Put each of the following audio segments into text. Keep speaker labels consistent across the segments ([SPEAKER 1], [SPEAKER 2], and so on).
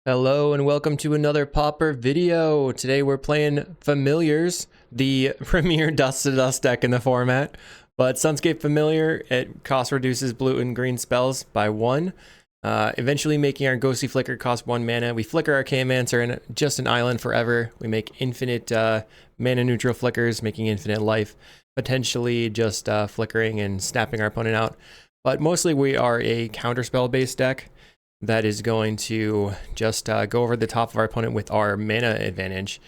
[SPEAKER 1] Hello and welcome to another Pauper video. Today we're playing Familiars, the premier Dust to Dust deck in the format. But Sunscape Familiar, it cost reduces blue and green spells by 1. Eventually making our Ghostly Flicker cost 1 mana. We flicker our Archaeomancer in just an island forever. We make infinite mana neutral flickers, making infinite life. Potentially just flickering and snapping our opponent out. But mostly we are a counterspell based deck that is going to just go over the top of our opponent with our mana advantage.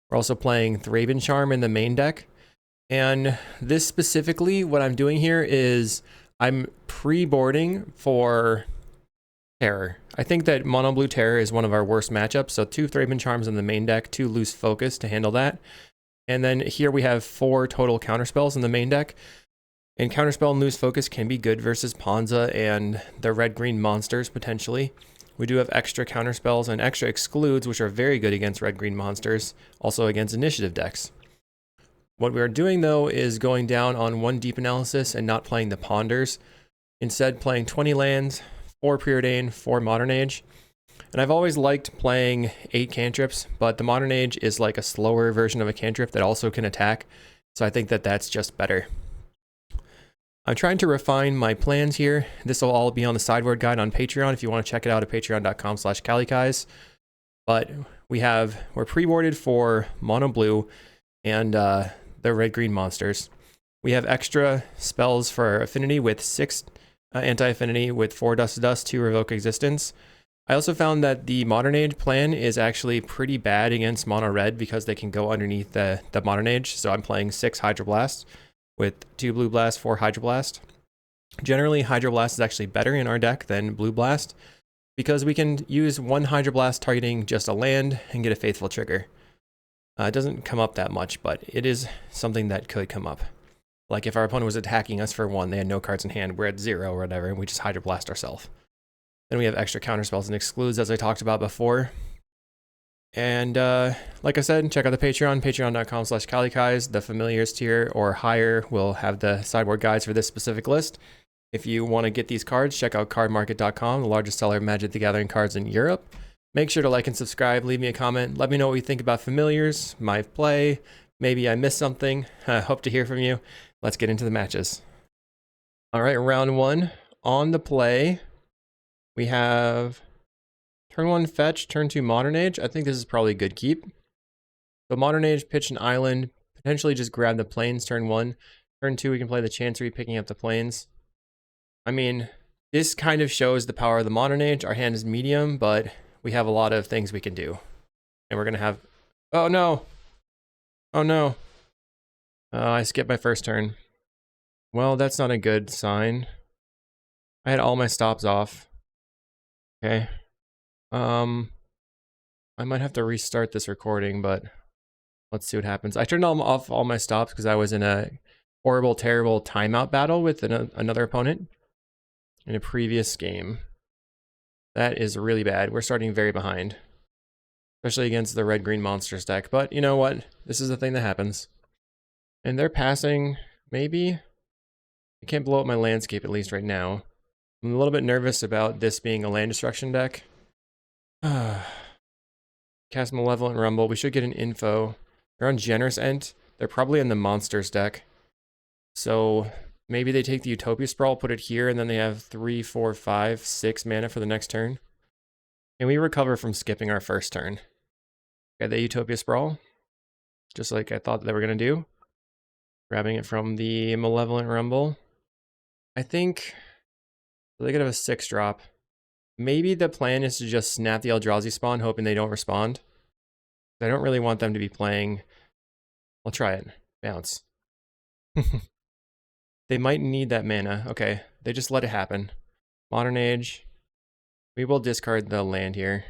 [SPEAKER 1] We're also playing Thraben Charm in the main deck. And this specifically, what I'm doing here is I'm pre-boarding for Terror. I think that Mono Blue Terror is one of our worst matchups. So 2 Thraben Charms in the main deck, 2 Loose Focus to handle that. And then here we have 4 total counterspells in the main deck. And Counterspell and Loose Focus can be good versus Ponza and the red-green monsters, potentially. We do have extra Counterspells and extra Excludes, which are very good against red-green monsters, also against initiative decks. What we are doing, though, is going down on 1 Deep Analysis and not playing the Ponders. Instead, playing 20 lands, 4 Preordain, 4 Modern Age. And I've always liked playing 8 cantrips, but the Modern Age is like a slower version of a cantrip that also can attack, so I think that that's just better. I'm trying to refine my plans here. This will all be on the sideboard guide on Patreon if you want to check it out at patreon.com/kalikaiz. But we're pre-boarded for mono blue and the red-green monsters. We have extra spells for affinity with 6 anti-affinity with 4 Dust to Dust, 2 Revoke Existence. I also found that the Modern Age plan is actually pretty bad against mono red because they can go underneath the Modern Age. So I'm playing 6 Hydroblast with 2 Blue Blast, 4 Hydroblast. Generally, Hydroblast is actually better in our deck than Blue Blast because we can use 1 Hydroblast targeting just a land and get a Faithful trigger. It doesn't come up that much, but it is something that could come up. Like if our opponent was attacking us for 1, they had no cards in hand, we're at 0 or whatever, and we just Hydroblast ourselves. Then we have extra counterspells and excludes, as I talked about before. And like I said, check out the Patreon, patreon.com/kalikaiz. The Familiars tier or higher will have the sideboard guides for this specific list. If you want to get these cards, check out cardmarket.com, the largest seller of Magic the Gathering cards in Europe. Make sure to like and subscribe, leave me a comment, let me know what you think about Familiars, my play, maybe I missed something. I hope to hear from you. Let's get into the matches. All right, round 1 on the play. We have turn 1 fetch, turn 2 Modern Age. I think this is probably a good keep. So Modern Age, pitch an island, potentially just grab the plains turn 1. Turn 2 we can play the Chancery, picking up the plains. I mean, this kind of shows the power of the Modern Age. Our hand is medium, but we have a lot of things we can do. And we're going to have... Oh no! Oh no! I skipped my first turn. Well, that's not a good sign. I had all my stops off. Okay. I might have to restart this recording, but let's see what happens. I turned off all my stops because I was in a horrible, terrible timeout battle with another opponent in a previous game. That is really bad. We're starting very behind, especially against the red-green monsters deck. But you know what? This is the thing that happens. And they're passing, maybe? I can't blow up my landscape, at least right now. I'm a little bit nervous about this being a land destruction deck. Cast Malevolent Rumble. We should get an info. They're on Generous Ent. They're probably in the Monsters deck. So maybe they take the Utopia Sprawl, put it here, and then they have 3, 4, 5, 6 mana for the next turn. Can we recover from skipping our first turn? Get the Utopia Sprawl. Just like I thought they were going to do. Grabbing it from the Malevolent Rumble. I think they could have a 6-drop. Maybe the plan is to just snap the Eldrazi spawn, hoping they don't respond. I don't really want them to be playing... I'll try it. Bounce. They might need that mana. Okay, they just let it happen. Modern Age. We will discard the land here.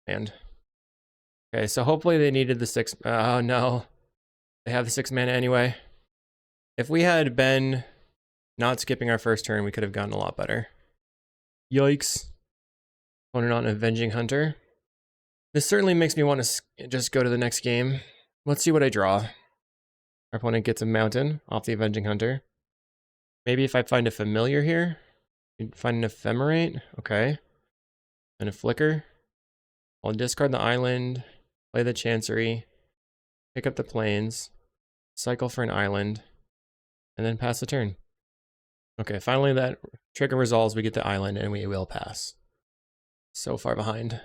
[SPEAKER 1] And okay, so hopefully they needed the 6... Oh no. They have the 6 mana anyway. If we had been not skipping our first turn, we could have gotten a lot better. Yikes. Opponent on Avenging Hunter. This certainly makes me want to just go to the next game. Let's see what I draw. Our opponent gets a mountain off the Avenging Hunter. Maybe if I find a familiar here. Find an Ephemerate. Okay. And a flicker. I'll discard the island, play the Chancery, pick up the plains, cycle for an island, and then pass the turn. Okay, finally that trigger resolves, we get the island, and we will pass. So far behind.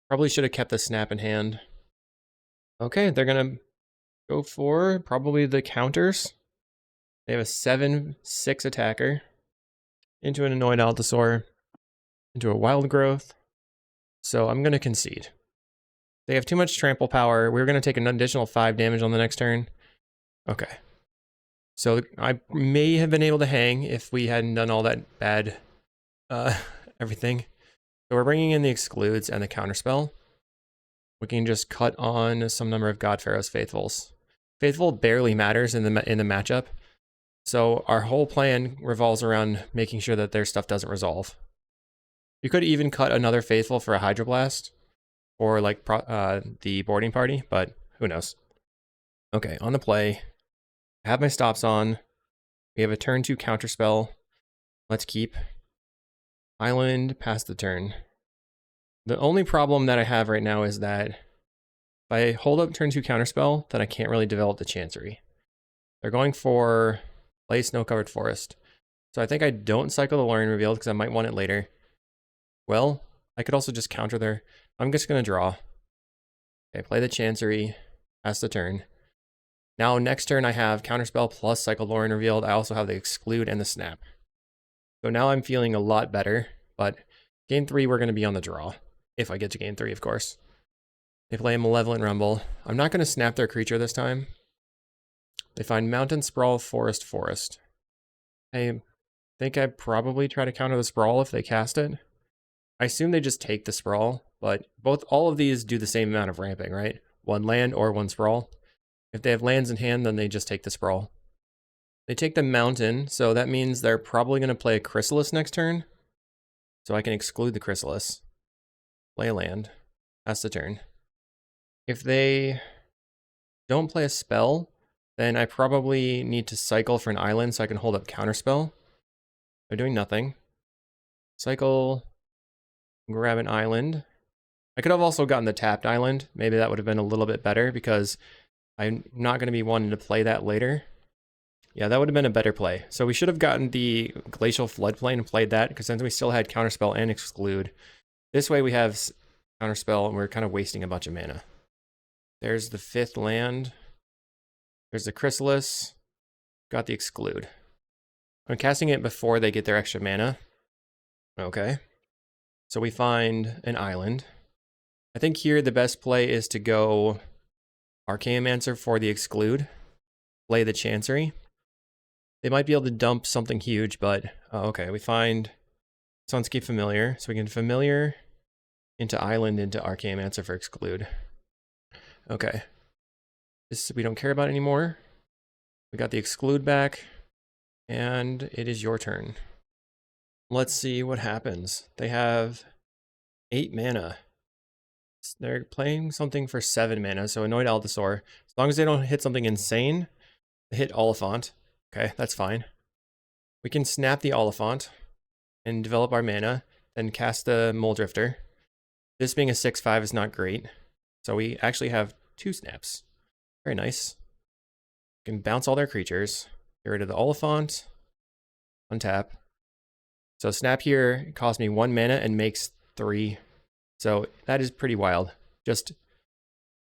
[SPEAKER 1] Probably should have kept the snap in hand. Okay, they're gonna go for probably the counters. They have a 7/6 attacker, into an Annoyed Allosaur, into a Wild Growth. So I'm gonna concede. They have too much trample power. We're gonna take an additional 5 damage on the next turn. Okay. So I may have been able to hang if we hadn't done all that bad everything. So we're bringing in the excludes and the counterspell. We can just cut on some number of God Pharaoh's Faithfuls. Faithful barely matters in the matchup. So our whole plan revolves around making sure that their stuff doesn't resolve. You could even cut another Faithful for a Hydroblast or like the boarding party, but who knows. Okay, on the play. I have my stops on. We have a turn 2 counterspell. Let's keep. Island, pass the turn. The only problem that I have right now is that if I hold up turn 2 counterspell, then I can't really develop the Chancery. They're going for play Snow-Covered Forest. So I think I don't cycle the Lorien Revealed because I might want it later. Well, I could also just counter there. I'm just going to draw. Okay, play the Chancery, pass the turn. Now next turn I have Counterspell plus Cycle Lorien Revealed. I also have the Exclude and the Snap. So now I'm feeling a lot better, but game 3 we're going to be on the draw. If I get to game 3, of course. They play a Malevolent Rumble. I'm not going to snap their creature this time. They find Mountain Sprawl, Forest, Forest. I think I'd probably try to counter the Sprawl if they cast it. I assume they just take the Sprawl, but all of these do the same amount of ramping, right? 1 land or 1 Sprawl. If they have lands in hand, then they just take the Sprawl. They take the Mountain, so that means they're probably going to play a Chrysalis next turn. So I can exclude the Chrysalis. Play a land. Pass the turn. If they don't play a spell, then I probably need to cycle for an island so I can hold up Counterspell. They're doing nothing. Cycle, grab an island. I could have also gotten the tapped island. Maybe that would have been a little bit better because I'm not going to be wanting to play that later. Yeah, that would have been a better play. So we should have gotten the Glacial Floodplain and played that because then we still had Counterspell and Exclude. This way we have Counterspell and we're kind of wasting a bunch of mana. There's the 5th land. There's the Chrysalis. Got the Exclude. I'm casting it before they get their extra mana. Okay. So we find an island. I think here the best play is to go Archaeomancer for the Exclude. Play the Chancery. They might be able to dump something huge, but okay, we find Sunscape Familiar. So we can Familiar into Island into Archaeomancer for Exclude. Okay. This we don't care about anymore. We got the Exclude back, and it is your turn. Let's see what happens. They have 8 mana. They're playing something for 7 mana, so Annoyed Allosaur. As long as they don't hit something insane, they hit Oliphant. Okay, that's fine. We can snap the Oliphant and develop our mana, then cast the Muldrifter. This being a 6/5 is not great, so we actually have 2 snaps. Very nice. We can bounce all their creatures, get rid of the Oliphant, untap. So snap here costs me 1 mana and makes 3. So that is pretty wild. Just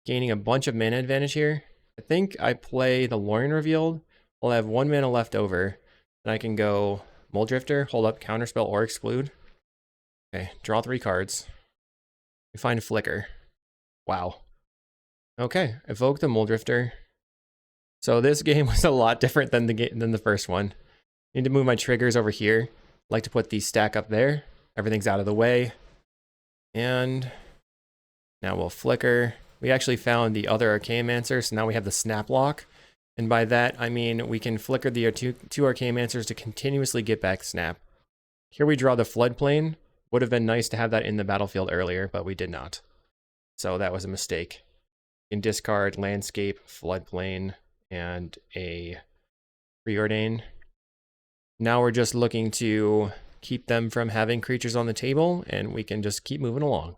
[SPEAKER 1] gaining a bunch of mana advantage here. I think I play the Lorien Revealed. I'll have 1 mana left over. Then I can go Muldrifter, hold up Counterspell or Exclude. Okay, draw 3 cards. We find Flicker. Wow. Okay, evoke the Muldrifter. So this game was a lot different than the first one. Need to move my triggers over here. Like to put the stack up there. Everything's out of the way. And now we'll Flicker. We actually found the other Archaeomancer, so now we have the Snap Lock. And by that, I mean we can Flicker the two Archaeomancers to continuously get back Snap. Here we draw the Floodplain. Would have been nice to have that in the battlefield earlier, but we did not. So that was a mistake. You can discard Landscape, Floodplain, and a Preordain. Now we're just looking to keep them from having creatures on the table, and we can just keep moving along.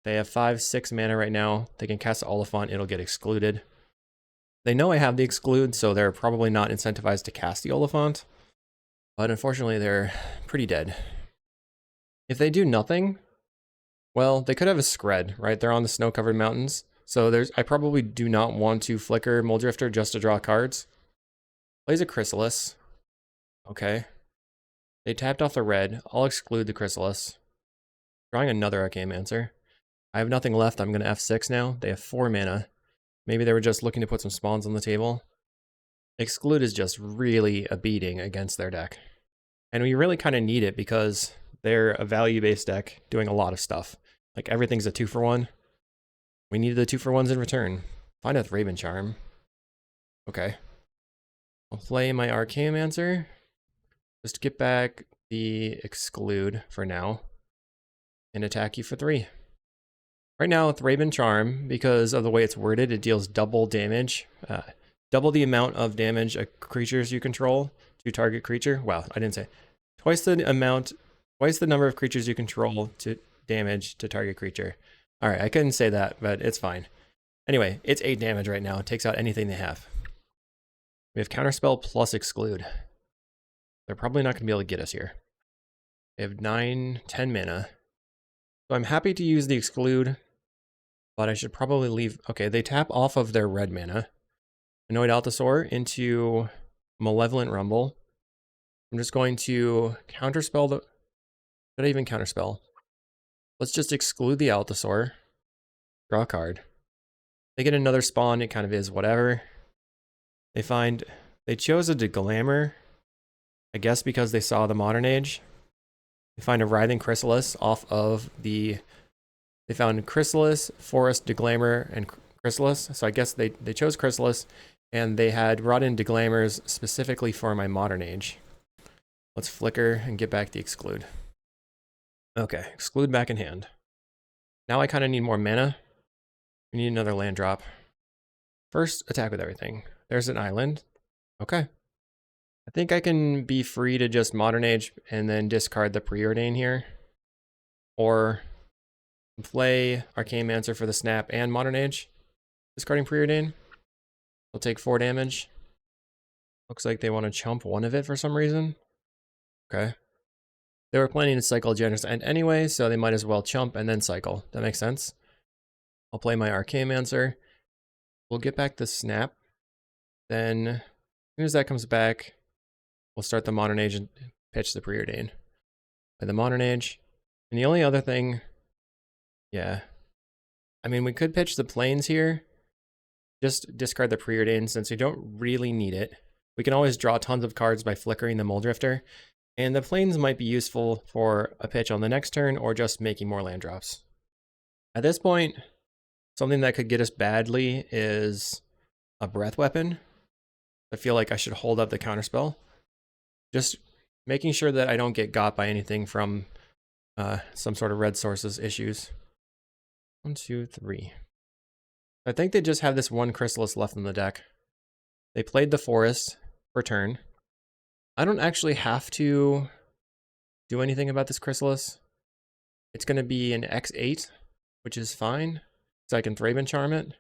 [SPEAKER 1] They have 5, 6 mana right now. They can cast Oliphant, it'll get excluded. They know I have the exclude, so they're probably not incentivized to cast the Oliphant. But unfortunately, they're pretty dead. If they do nothing, well, they could have a Scred, right? They're on the snow-covered mountains. So I probably do not want to flicker Muldrifter just to draw cards. Plays a Chrysalis. Okay. They tapped off the red. I'll exclude the Chrysalis. Drawing another Archaeomancer. I have nothing left. I'm going to F6 now. They have 4 mana. Maybe they were just looking to put some spawns on the table. Exclude is just really a beating against their deck. And we really kind of need it because they're a value-based deck doing a lot of stuff. Like everything's a 2-for-1. We needed the 2-for-1s in return. Find a Raven Charm. Okay. I'll play my Archaeomancer. Just get back the exclude for now. And attack you for 3. Right now with Raven Charm, because of the way it's worded, it deals double damage. Double the amount of damage a creatures you control to target creature. Well, I didn't say. Twice the number of creatures you control to damage to target creature. Alright, I couldn't say that, but it's fine. Anyway, it's 8 damage right now. It takes out anything they have. We have Counterspell plus Exclude. They're probably not going to be able to get us here. They have 9, 10 mana. So I'm happy to use the Exclude, but I should probably leave. Okay, they tap off of their red mana. Annoyed Altasaur into Malevolent Rumble. I'm just going to counterspell the... Should I even counterspell? Let's just exclude the Altasaur. Draw a card. They get another spawn, it kind of is whatever. They chose a Deglammer, I guess because they saw the Modern Age. They find a Writhing Chrysalis off of the... They found Chrysalis, Forest, Deglammer, and Chrysalis. So I guess they chose Chrysalis, and they had brought in Deglammers specifically for my Modern Age. Let's flicker and get back the Exclude. Okay, Exclude back in hand. Now I kind of need more mana. We need another land drop. First, attack with everything. There's an island. Okay. I think I can be free to just Modern Age and then discard the Preordain here. Or play Archaeomancer for the snap and Modern Age. Discarding Preordain. We'll take 4 damage. Looks like they want to chump one of it for some reason. Okay. They were planning to cycle Generous End anyway, so they might as well chump and then cycle. That makes sense. I'll play my Archaeomancer. We'll get back the snap. Then, as soon as that comes back, we'll start the Modern Age and pitch the Preordain. Play the Modern Age. And the only other thing... Yeah. I mean, we could pitch the Plains here. Just discard the Preordain since we don't really need it. We can always draw tons of cards by flickering the Muldrifter. And the Plains might be useful for a pitch on the next turn or just making more land drops. At this point, something that could get us badly is a Breath Weapon. I feel like I should hold up the counterspell. Just making sure that I don't get got by anything from some sort of red sources issues. 1, 2, 3. I think they just have this one Chrysalis left in the deck. They played the Forest for turn. I don't actually have to do anything about this Chrysalis. It's going to be an X8, which is fine. So I can Thraben Charm it.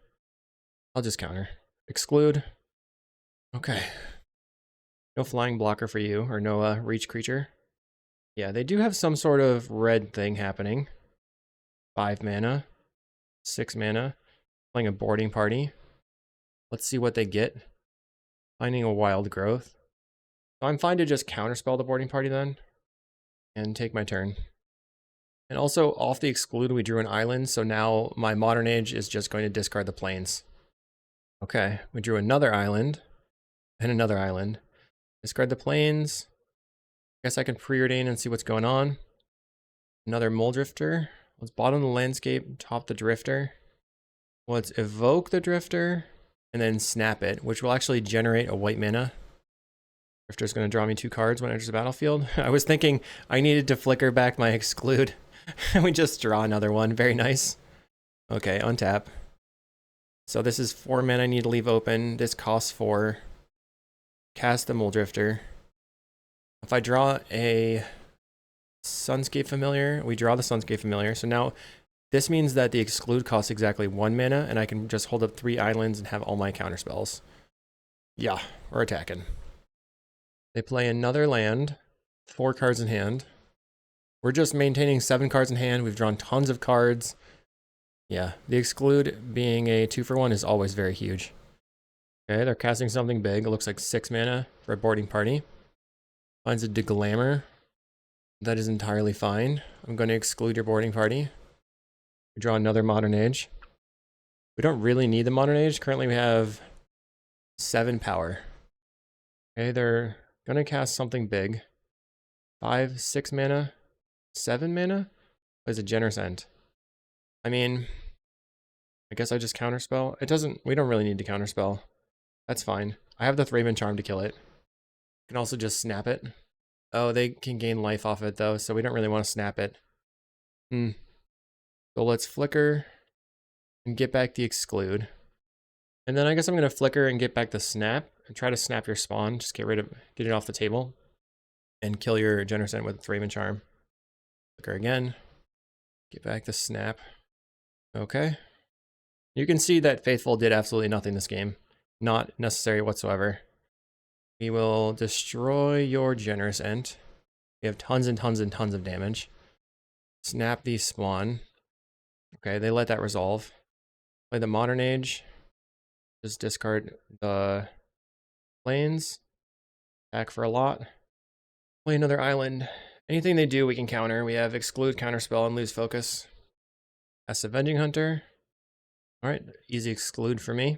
[SPEAKER 1] I'll just counter. Exclude. Okay. No flying blocker for you, or no reach creature. Yeah, they do have some sort of red thing happening. 5 mana. 6 mana. Playing a boarding party. Let's see what they get. Finding a Wild Growth. So I'm fine to just counterspell the boarding party then. And take my turn. And also, off the Exclude, we drew an island, so now my Modern Age is just going to discard the Plains. Okay, we drew another island. And another island. Discard the Plains. Guess I can Preordain and see what's going on. Another Muldrifter. Let's bottom the landscape, top the Drifter. Let's evoke the Drifter, and then snap it, which will actually generate a white mana. Drifter's going to draw me 2 cards when it enters the battlefield. I was thinking I needed to flicker back my Exclude. And we just draw another one. Very nice. Okay, untap. So this is 4 mana I need to leave open. This costs 4. Cast the Muldrifter. If I draw a Sunscape Familiar, we draw the Sunscape Familiar. So now This means that the exclude costs exactly 1 mana, and I can just hold up 3 islands and have all my counter spells. Yeah, we're attacking. They play another land, 4 cards in hand. We're just maintaining 7 cards in hand. We've drawn tons of cards. Yeah, the exclude being a 2-for-1 is always very huge. Okay, they're casting something big. It looks like 6 mana for a boarding party. Finds a Deglammer. That is entirely fine. I'm going to exclude your boarding party. We draw another Modern Age. We don't really need the Modern Age. Currently we have 7 power. Okay, they're going to cast something big. 5, 6 mana, 7 mana? Plays a Generous End. I mean, I guess I just counterspell. We don't really need to counterspell. That's fine. I have the Thraben Charm to kill it. I can also just snap it. Oh, they can gain life off it though, so we don't really want to snap it. So let's flicker and get back the exclude. And then I guess I'm going to flicker and get back the snap and try to snap your spawn. Just get it off the table and kill your Generous End with Thraben Charm. Flicker again. Get back the snap. Okay. You can see that Faithful did absolutely nothing this game. Not necessary whatsoever. We will destroy your Generous End. We have tons and tons and tons of damage. Snap the spawn. Okay, they let that resolve. Play the Modern Age. Just discard the plains. Attack for a lot. Play another island. Anything they do, we can counter. We have exclude, counterspell, and lose focus. That's Avenging Hunter. Alright, easy exclude for me.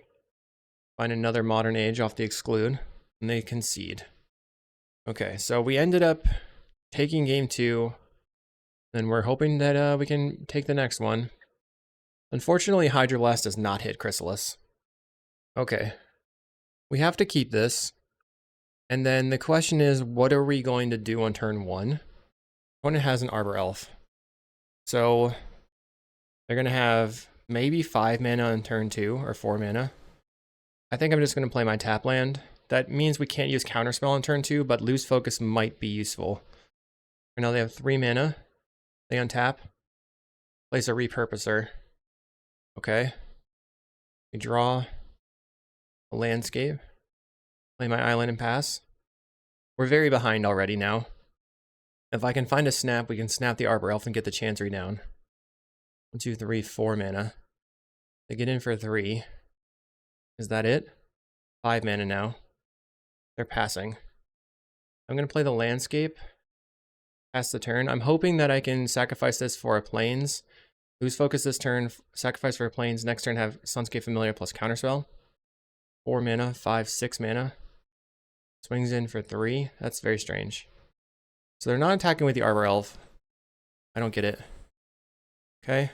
[SPEAKER 1] Find another Modern Age off the exclude, and they concede. Okay, so we ended up taking game 2, and we're hoping that we can take the next one. Unfortunately, Hydroblast does not hit Chrysalis. Okay, we have to keep this. And then the question is, what are we going to do on turn 1? Opponent has an Arbor Elf. So they're going to have maybe 5 mana on turn 2, or 4 mana. I think I'm just going to play my tap land. That means we can't use Counterspell on turn 2, but Lose Focus might be useful. Right now they have 3 mana. They untap. Place a Repurposer. Okay. We draw a landscape. Play my island and pass. We're very behind already now. If I can find a snap, we can snap the Arbor Elf and get the Chancery down. 1, 2, 3, 4 mana. They get in for 3. Is that it? 5 mana now. They're passing. I'm going to play the landscape. Pass the turn. I'm hoping that I can sacrifice this for a plains. Lose focus this turn, sacrifice for a plains. Next turn have Sunscape Familiar plus Counterspell. 4 mana, 5, 6 mana. Swings in for 3. That's very strange. So they're not attacking with the Arbor Elf. I don't get it. Okay.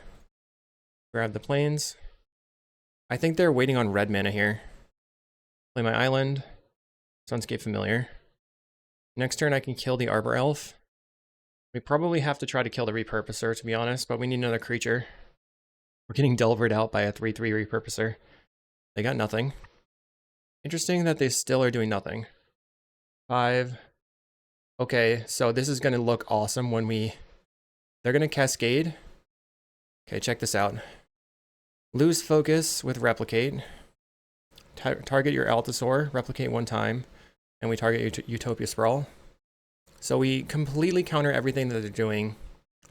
[SPEAKER 1] Grab the plains. I think they're waiting on red mana here. Play my island. Sunscape Familiar. Next turn I can kill the Arbor Elf. We probably have to try to kill the Repurposer, to be honest, but we need another creature. We're getting Delvered out by a 3/3 Repurposer. They got nothing. Interesting that they still are doing nothing. 5. Okay, so this is going to look awesome when they're going to Cascade. Okay, check this out. Lose focus with Replicate. Target your Altasaur, replicate 1 time, and we target Utopia Sprawl. So we completely counter everything that they're doing.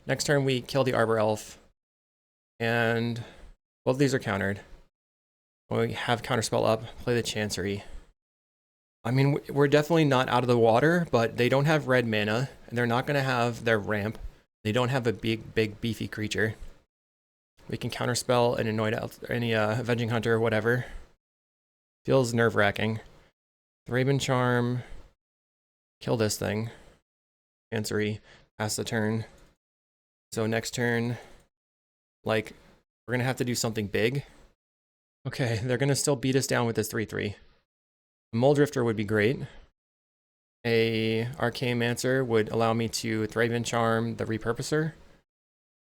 [SPEAKER 1] Next turn we kill the Arbor Elf, and both of these are countered. When we have Counterspell up, play the Chancery. I mean, we're definitely not out of the water, but they don't have red mana, and they're not going to have their ramp. They don't have a big, beefy creature. We can Counterspell and annoy any Avenging Hunter or whatever. Feels nerve-wracking. Thraben Charm. Kill this thing. Chancery. Pass the turn. So next turn, like, we're going to have to do something big. Okay, they're going to still beat us down with this 3/3. A Muldrifter would be great. A Archaeomancer would allow me to Thraben Charm the Repurposer.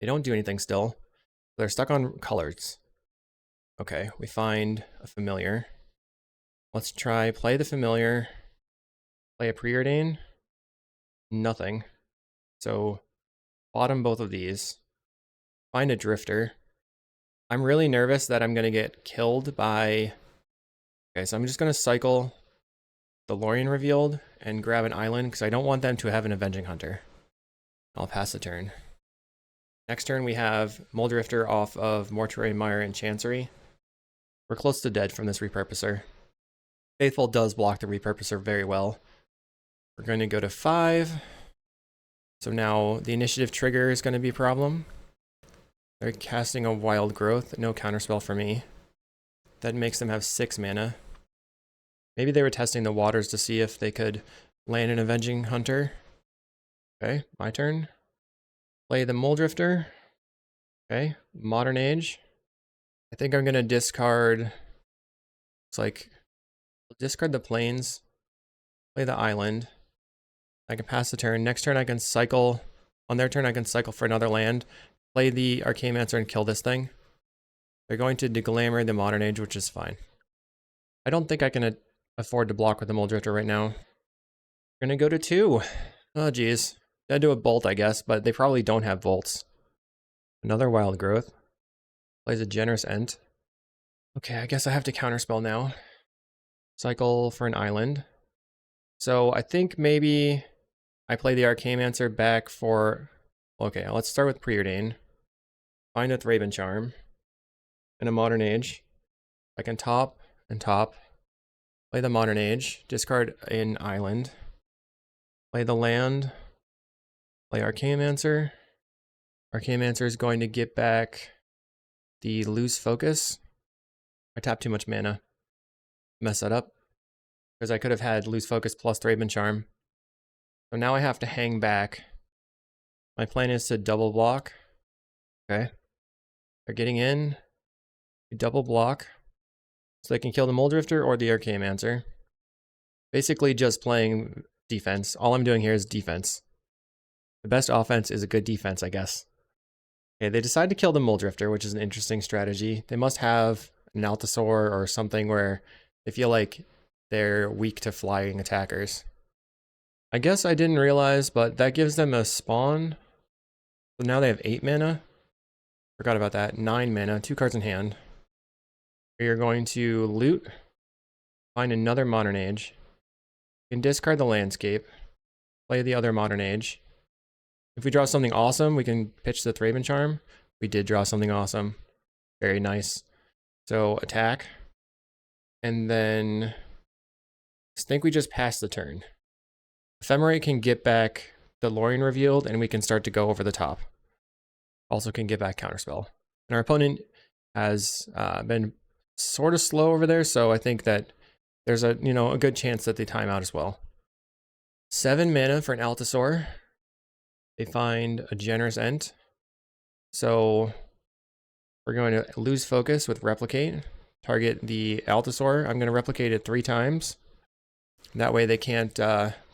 [SPEAKER 1] They don't do anything still. They're stuck on colors. Okay, we find a Familiar. Let's try play the Familiar. Play a Preordain. Nothing. So bottom both of these. find a drifter. I'm really nervous that I'm going to get killed by... Okay, so I'm just going to cycle the Lorien Revealed and grab an island because I don't want them to have an Avenging Hunter. I'll pass the turn. Next turn we have Muldrifter off of Mortuary Mire and Chancery. We're close to dead from this Repurposer. Faithful does block the Repurposer very well. We're going to go to 5. So now the initiative trigger is going to be a problem. They're casting a Wild Growth, no counterspell for me. That makes them have 6 mana. Maybe they were testing the waters to see if they could land an Avenging Hunter. Okay, my turn. Play the Muldrifter. Okay, Modern Age. I think I'm going to discard... It's like... Discard the plains. Play the island. I can pass the turn. Next turn I can cycle. On their turn I can cycle for another land. Play the Archaeomancer and kill this thing. They're going to deglamour the Modern Age, which is fine. I don't think I can afford to block with the Muldrifter right now. We're going to go to 2. Oh, geez. Gotta do a Bolt, I guess, but they probably don't have Bolts. Another Wild Growth. Plays a Generous Ent. Okay, I guess I have to counterspell now. Cycle for an island. So I think maybe I play the Archaeomancer back for... Okay, let's start with Preordain. Find a Thraben Charm. And a Modern Age. I can top and top. Play the Modern Age. Discard an island. Play the land. Play Archaeomancer. Archaeomancer is going to get back the Loose Focus. I tapped too much mana. Mess that up. Because I could have had Loose Focus plus Thraben Charm. So now I have to hang back. My plan is to double block. Okay. They're getting in. Double block. So they can kill the Muldrifter or the Archaeomancer. Basically just playing defense. All I'm doing here is defense. The best offense is a good defense, I guess. Okay, they decide to kill the Muldrifter, which is an interesting strategy. They must have an Altasaur or something where they feel like they're weak to flying attackers. I guess I didn't realize, but that gives them a spawn. So now they have 8 mana. Forgot about that. 9 mana, 2 cards in hand. We are going to loot. Find another Modern Age. You can discard the landscape. Play the other Modern Age. If we draw something awesome, we can pitch the Thraben Charm. We did draw something awesome. Very nice. So attack. And then I think we just pass the turn. Ephemerate can get back the Lorien Revealed and we can start to go over the top. Also can get back Counterspell. And our opponent has been sort of slow over there, so I think that there's a good chance that they time out as well. 7 mana for an Altasaur. They find a Generous Ent. So we're going to lose focus with Replicate. Target the Altasaur. I'm going to replicate it 3 times. That way they can't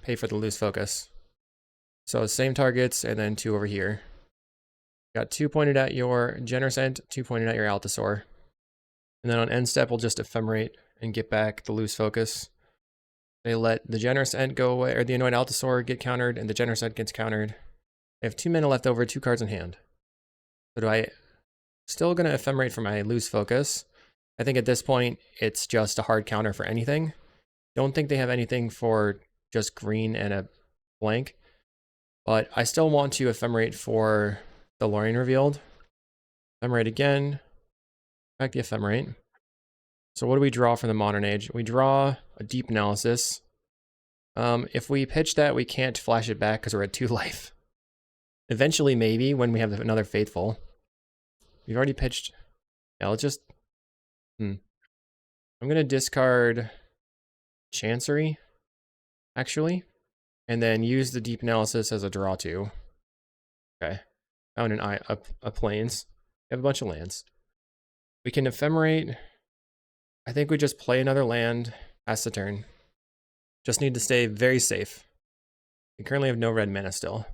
[SPEAKER 1] pay for the lose focus. So same targets and then 2 over here. Got 2 pointed at your Generous Ent, 2 pointed at your Altasaur. And then on end step, we'll just Ephemerate and get back the loose focus. They let the Generous Ent go away, or the Annoyed Altasaur get countered, and the Generous Ent gets countered. I have 2 mana left over, 2 cards in hand. So do I still gonna Ephemerate for my loose focus? I think at this point, it's just a hard counter for anything. Don't think they have anything for just green and a blank. But I still want to Ephemerate for the Lorien Revealed. Ephemerate again. Back the Ephemerate. So what do we draw from the Modern Age? We draw a Deep Analysis. If we pitch that, we can't flash it back because we're at 2 life. Eventually, maybe, when we have another Faithful. We've already pitched... Yeah, let's just... I'm going to discard Chancery, actually, and then use the Deep Analysis as a draw 2. Okay. Found a plains. We have a bunch of lands. We can Ephemerate. I think we just play another land, pass the turn. Just need to stay very safe. We currently have no red mana still.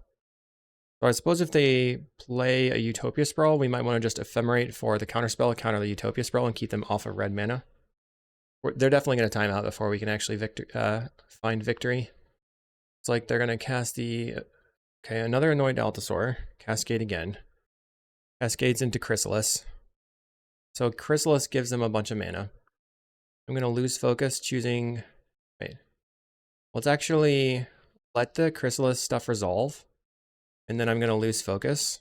[SPEAKER 1] So I suppose if they play a Utopia Sprawl, we might want to just Ephemerate for the counterspell, counter the Utopia Sprawl, and keep them off of red mana. They're definitely going to time out before we can actually find victory. It's like they're going to cast the... Okay, another Annoyed Altasaur. Cascade again. Cascades into Chrysalis. So Chrysalis gives them a bunch of mana. I'm going to lose focus, choosing... Wait. Let's actually let the Chrysalis stuff resolve. And then I'm going to lose focus.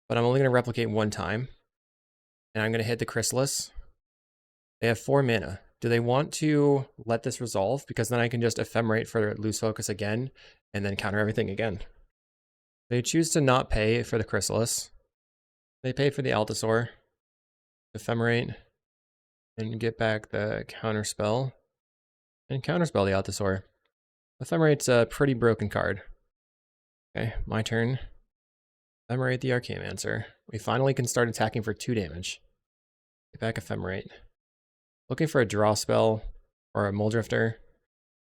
[SPEAKER 1] But I'm only going to replicate one time. And I'm going to hit the Chrysalis. They have 4 mana. Do they want to let this resolve? Because then I can just Ephemerate for lose focus again, and then counter everything again. They choose to not pay for the Chrysalis. They pay for the Altasaur, Ephemerate, and get back the counterspell, and counterspell the Altasaur. Ephemerate's a pretty broken card. Okay, my turn. Ephemerate the Archaeomancer. We finally can start attacking for 2 damage. Get back Ephemerate. Looking for a draw spell or a Muldrifter.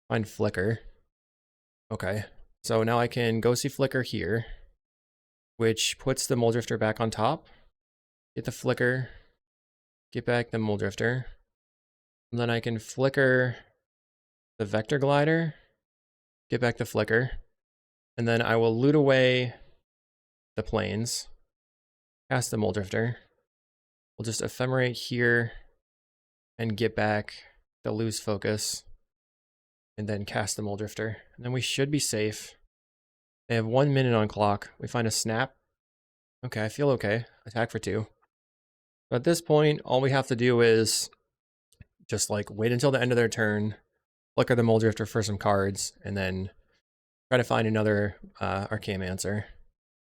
[SPEAKER 1] Find Flicker. Okay, so now I can go see Flicker here, which puts the Muldrifter back on top. Get the Flicker. Get back the Muldrifter. And then I can Flicker the Vector Glider. Get back the Flicker. And then I will loot away the planes. Cast the Muldrifter. We'll just Ephemerate here and get back the lose focus. And then cast the Muldrifter. And then we should be safe. They have 1 minute on clock. We find a snap. Okay, I feel okay. Attack for 2. But at this point, all we have to do is just like wait until the end of their turn, flicker the Muldrifter for some cards, and then try to find another Archaeomancer.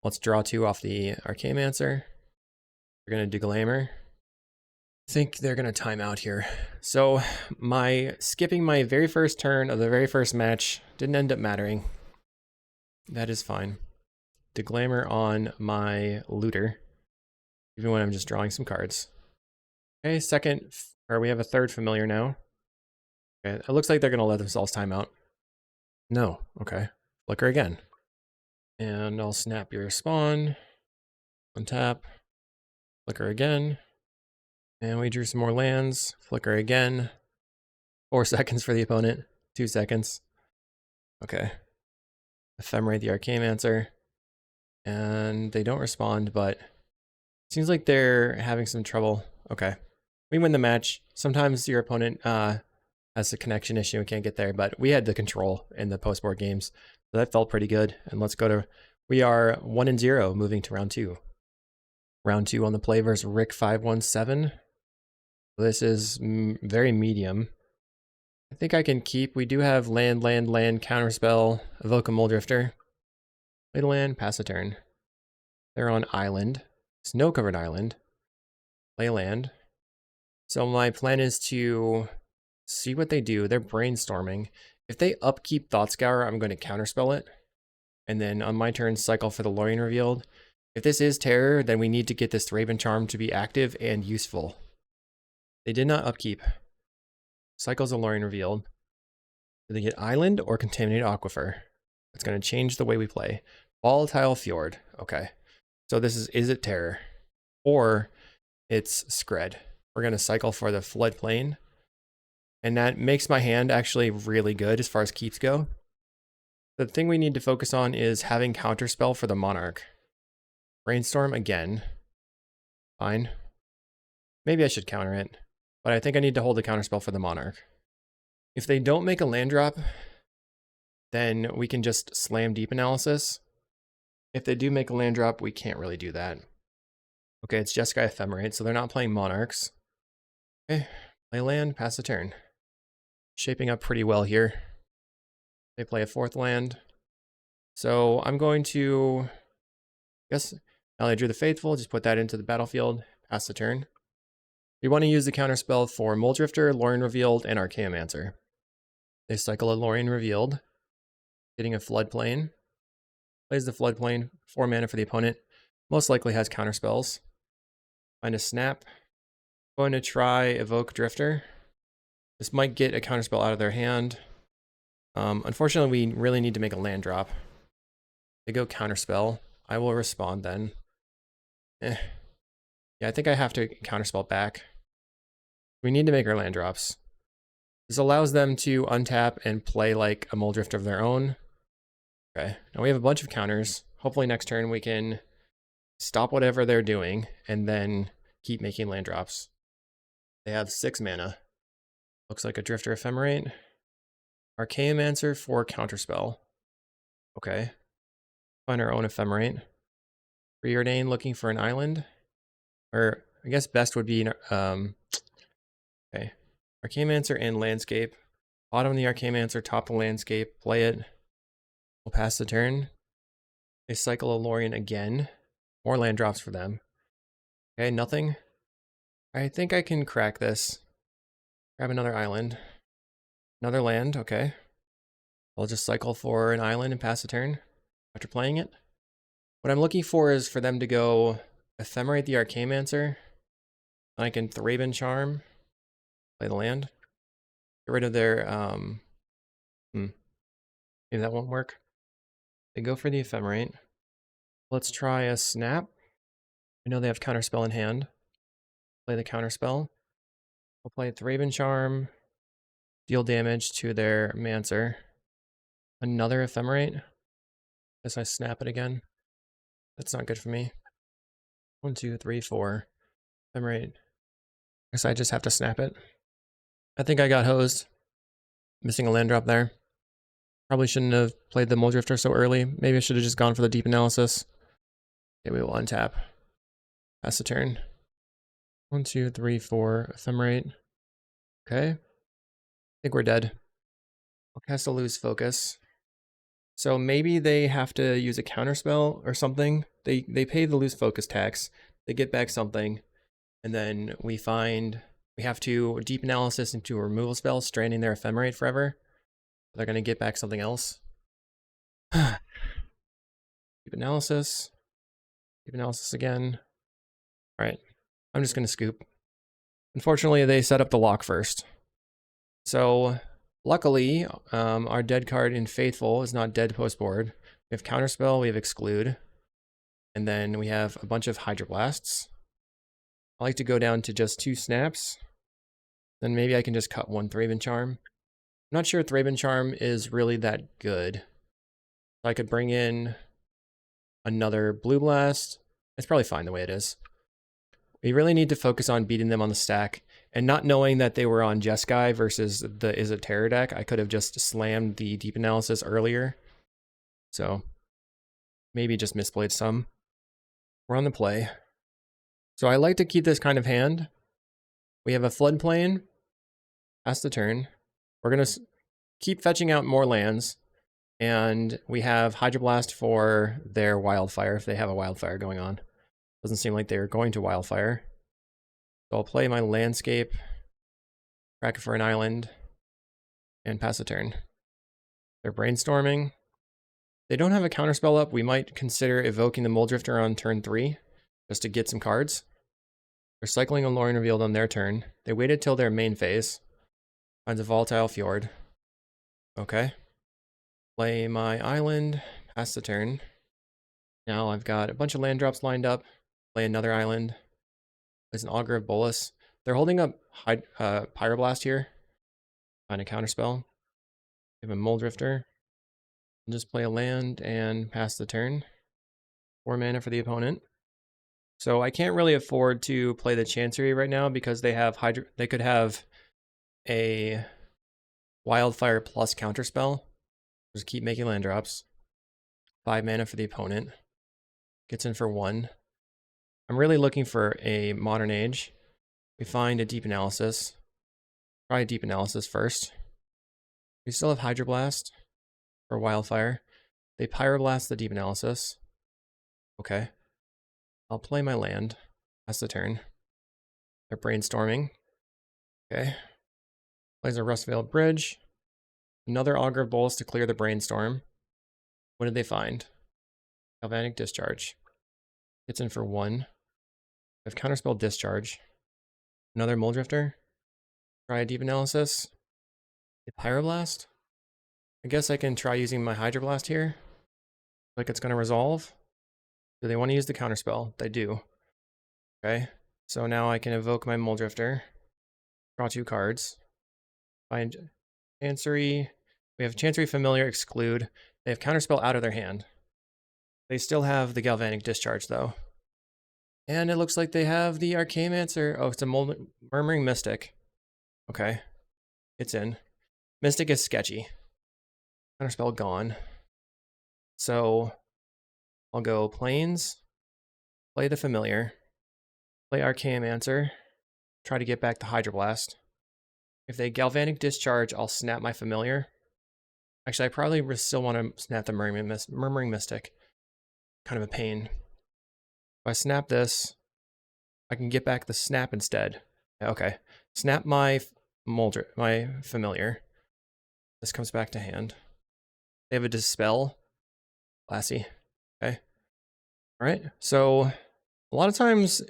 [SPEAKER 1] Let's draw 2 off the Archaeomancer. We're going to Deglamer. I think they're going to time out here. So skipping my very first turn of the very first match didn't end up mattering. That is fine. Deglamer on my looter, even when I'm just drawing some cards. Okay, we have a 3rd familiar now. Okay, it looks like they're going to let themselves time out. No, okay. Flicker again. And I'll snap your spawn. Untap. Flicker again. And we drew some more lands. Flicker again. 4 seconds for the opponent. 2 seconds. Okay. Ephemerate the Archaeomancer. And they don't respond, but it seems like they're having some trouble. Okay. We win the match. Sometimes your opponent has a connection issue and can't get there, but we had the control in the post-board games. So that felt pretty good. And let's go to... We are 1-0 moving to round 2. Round 2 on the play versus Rick 517. This is very medium. I think I can keep. We do have land, counterspell, evoke a Muldrifter. Play the land, pass a turn. They're on island. Snow-covered island. Play land. So my plan is to see what they do. They're brainstorming. If they upkeep Thoughtscour, I'm going to counterspell it. And then on my turn, cycle for the Lorien Revealed. If this is Terror, then we need to get this Raven Charm to be active and useful. They did not upkeep. Cycles the Lorien Revealed. Do they get Island or Contaminated Aquifer? It's going to change the way we play. Volatile Fjord. Okay. So this is it Terror? Or it's Skred. We're going to cycle for the Floodplain. And that makes my hand actually really good as far as keeps go. The thing we need to focus on is having counterspell for the Monarch. Brainstorm again. Fine. Maybe I should counter it. But I think I need to hold the counterspell for the Monarch. If they don't make a land drop, then we can just slam Deep Analysis. If they do make a land drop, we can't really do that. Okay, it's Jeskai Ephemerate, so they're not playing Monarchs. Okay, play land, pass the turn. Shaping up pretty well here. They play a 4th land. So I'm going to, I guess, now I drew the Faithful, just put that into the battlefield, pass the turn. We want to use the counterspell for Muldrifter, Lorien Revealed, and Archaeomancer. They cycle a Lorien Revealed, getting a Floodplain. Plays the Floodplain, 4 mana for the opponent. Most likely has counterspells. Find a snap. Going to try Evoke Drifter. This might get a counterspell out of their hand. Unfortunately, we really need to make a land drop. They go counterspell. I will respond then. Yeah, I think I have to counterspell back. We need to make our land drops. This allows them to untap and play like a Muldrift of their own. Okay, now we have a bunch of counters. Hopefully next turn we can stop whatever they're doing, and then keep making land drops. They have 6 mana. Looks like a Drifter Ephemerate. Archaeomancer for Counterspell. Okay. Find our own Ephemerate. Preordain looking for an island. Or, I guess best would be, okay. Archaeomancer and Landscape. Bottom of the Archaeomancer, top of the Landscape. Play it. We'll pass the turn. They cycle a Lorien again. More land drops for them. Okay, nothing. I think I can crack this. Grab another island. Another land, okay. I'll just cycle for an island and pass the turn after playing it. What I'm looking for is for them to go Ephemerate the Archaeomancer. And I can Thraben Charm. Play the land. Get rid of their, maybe that won't work. They go for the Ephemerate. Let's try a Snap. I know they have Counterspell in hand. Play the Counterspell. We'll play Thraben Charm. Deal damage to their Mancer. Another Ephemerate. Guess I snap it again. That's not good for me. 1, 2, 3, 4. Ephemerate. Guess I just have to snap it. I think I got hosed. Missing a land drop there. Probably shouldn't have played the Muldrifter so early. Maybe I should have just gone for the Deep Analysis. Okay, we will untap. Pass the turn. 1, 2, 3, 4. Ephemerate. Okay. I think we're dead. I'll cast a Lose Focus. So maybe they have to use a counterspell or something. They pay the Lose Focus tax. They get back something. And then we have to Deep Analysis into a removal spell, stranding their Ephemerate forever. They're going to get back something else. Deep Analysis. Deep Analysis again. All right. I'm just going to scoop. Unfortunately, they set up the lock first. So, luckily, our dead card in Faithful is not dead post-board. We have Counterspell, we have Exclude, and then we have a bunch of Hydroblasts. I like to go down to just 2 snaps. Then maybe I can just cut 1 Thraben Charm. I'm not sure Thraben Charm is really that good. I could bring in another Blue Blast. It's probably fine the way it is. We really need to focus on beating them on the stack. And not knowing that they were on Jeskai versus the Is It Terror deck, I could have just slammed the Deep Analysis earlier. So maybe just misplayed some. We're on the play. So I like to keep this kind of hand. We have a Floodplain. Pass the turn. We're going to keep fetching out more lands. And we have Hydroblast for their Wildfire, if they have a Wildfire going on. Doesn't seem like they're going to Wildfire. So I'll play my Landscape, crack it for an island, and pass the turn. They're brainstorming. They don't have a counterspell up. We might consider evoking the Muldrifter on turn 3, just to get some cards. They're cycling a Lorien Revealed on their turn. They waited till their main phase. Finds a Volatile Fjord. Okay. Play my island, pass the turn. Now I've got a bunch of land drops lined up. Play another island. There's an Augur of Bolas. They're holding up Pyroblast here. Find a counterspell. Give a Muldrifter. And just play a land and pass the turn. 4 mana for the opponent. So I can't really afford to play the Chancery right now because they have they could have a Wildfire plus counterspell. Just keep making land drops. 5 mana for the opponent. Gets in for 1. I'm really looking for a Modern Age. We find a Deep Analysis. Try a Deep Analysis first. We still have Hydroblast for Wildfire. They Pyroblast the Deep Analysis. Okay. I'll play my land. Pass the turn. They're brainstorming. Okay. Plays a Rustveiled Bridge. Another Augur of Bolas to clear the brainstorm. What did they find? Galvanic Discharge. Gets in for 1. I have Counterspell Discharge. Another Muldrifter. Try a Deep Analysis. A Pyroblast. I guess I can try using my Hydroblast here. Like it's going to resolve. Do they want to use the Counterspell? They do. Okay. So now I can evoke my Muldrifter. Draw 2 cards. Find Chancery. We have Chancery Familiar, Exclude. They have Counterspell out of their hand. They still have the Galvanic Discharge though. And it looks like they have the Archaeomancer. Oh, it's a Murmuring Mystic. Okay. It's in. Mystic is sketchy. Counterspell gone. So I'll go Plains, play the Familiar, play Archaeomancer, try to get back the Hydroblast. If they Galvanic Discharge, I'll snap my Familiar. Actually, I probably still want to snap the Murmuring Mystic. Kind of a pain. If I snap this, I can get back the snap instead. Okay. Snap my Familiar. This comes back to hand. They have a Dispel. Classy. Okay. All right. So a lot of times,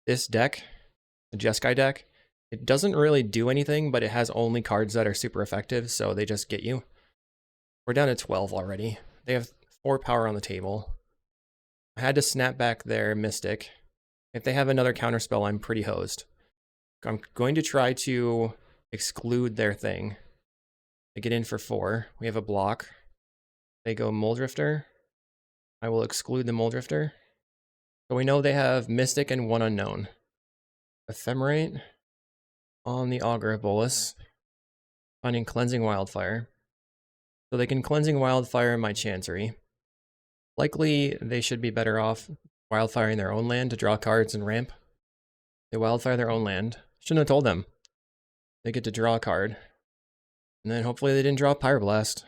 [SPEAKER 1] this deck, the Jeskai deck, it doesn't really do anything, but it has only cards that are super effective, so they just get you. We're down to 12 already. They have 4 power on the table. I had to snap back their Mystic. If they have another counterspell, I'm pretty hosed. I'm going to try to exclude their thing. They get in for 4. We have a block. They go Muldrifter. I will exclude the Muldrifter. So we know they have Mystic and 1 unknown. Ephemerate on the Augur of Bolus. Finding Cleansing Wildfire. So they can Cleansing Wildfire my Chancery. Likely they should be better off Wildfiring their own land to draw cards and ramp. They Wildfire their own land. Shouldn't have told them. They get to draw a card. And then hopefully they didn't draw a Pyroblast.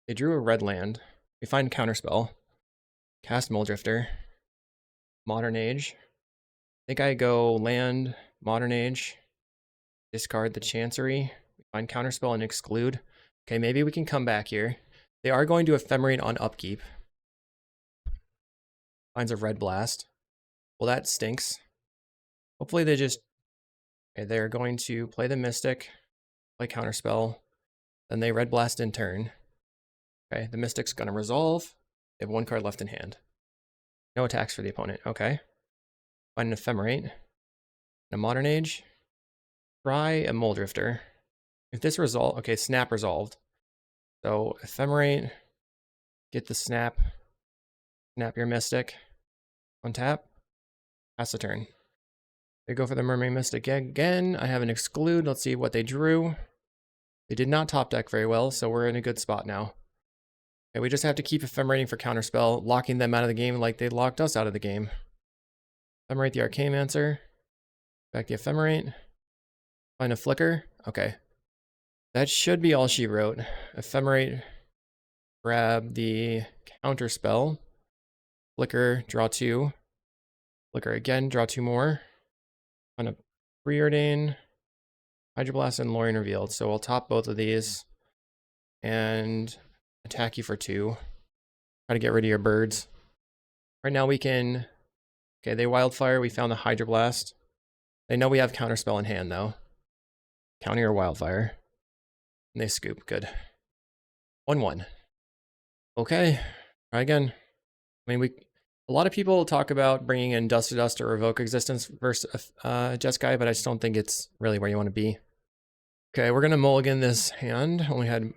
[SPEAKER 1] They drew a red land. We find Counterspell. Cast Muldrifter. Modern Age. I think I go land, Modern Age. Discard the Chancery. We find Counterspell and exclude. Okay, maybe we can come back here. They are going to Ephemerate on upkeep. Finds a red blast. Well, that stinks. Hopefully they just... Okay, they're going to play the Mystic, play Counterspell, then they red blast in turn. Okay, the Mystic's gonna resolve. They have 1 card left in hand. No attacks for the opponent. Okay. Find an Ephemerate. A Modern Age. Try a Muldrifter. If this resolve... Okay, snap resolved. So, Ephemerate. Get the snap. Snap your Mystic. Untap. Pass the turn. They go for the Murmuring Mystic again. I have an exclude. Let's see what they drew. They did not top deck very well, so we're in a good spot now. Okay, we just have to keep Ephemerating for Counterspell, locking them out of the game like they locked us out of the game. Ephemerate the Archaeomancer. Back the Ephemerate. Find a Flicker. Okay. That should be all she wrote. Ephemerate. Grab the Counterspell. Flicker, draw 2. Flicker again, draw 2 more. Find a Preordain. Hydroblast and Lorien Revealed. So we'll top both of these. And attack you for 2. Try to get rid of your birds. Right now we can... Okay, they Wildfire. We found the Hydroblast. They know we have Counterspell in hand, though. Counter your Wildfire. And they scoop. Good. 1-1. Okay. Try again. I mean, a lot of people talk about bringing in Dust to Dust or Revoke Existence versus Jeskai, but I just don't think it's really where you want to be. Okay, we're going to mulligan this hand. Only had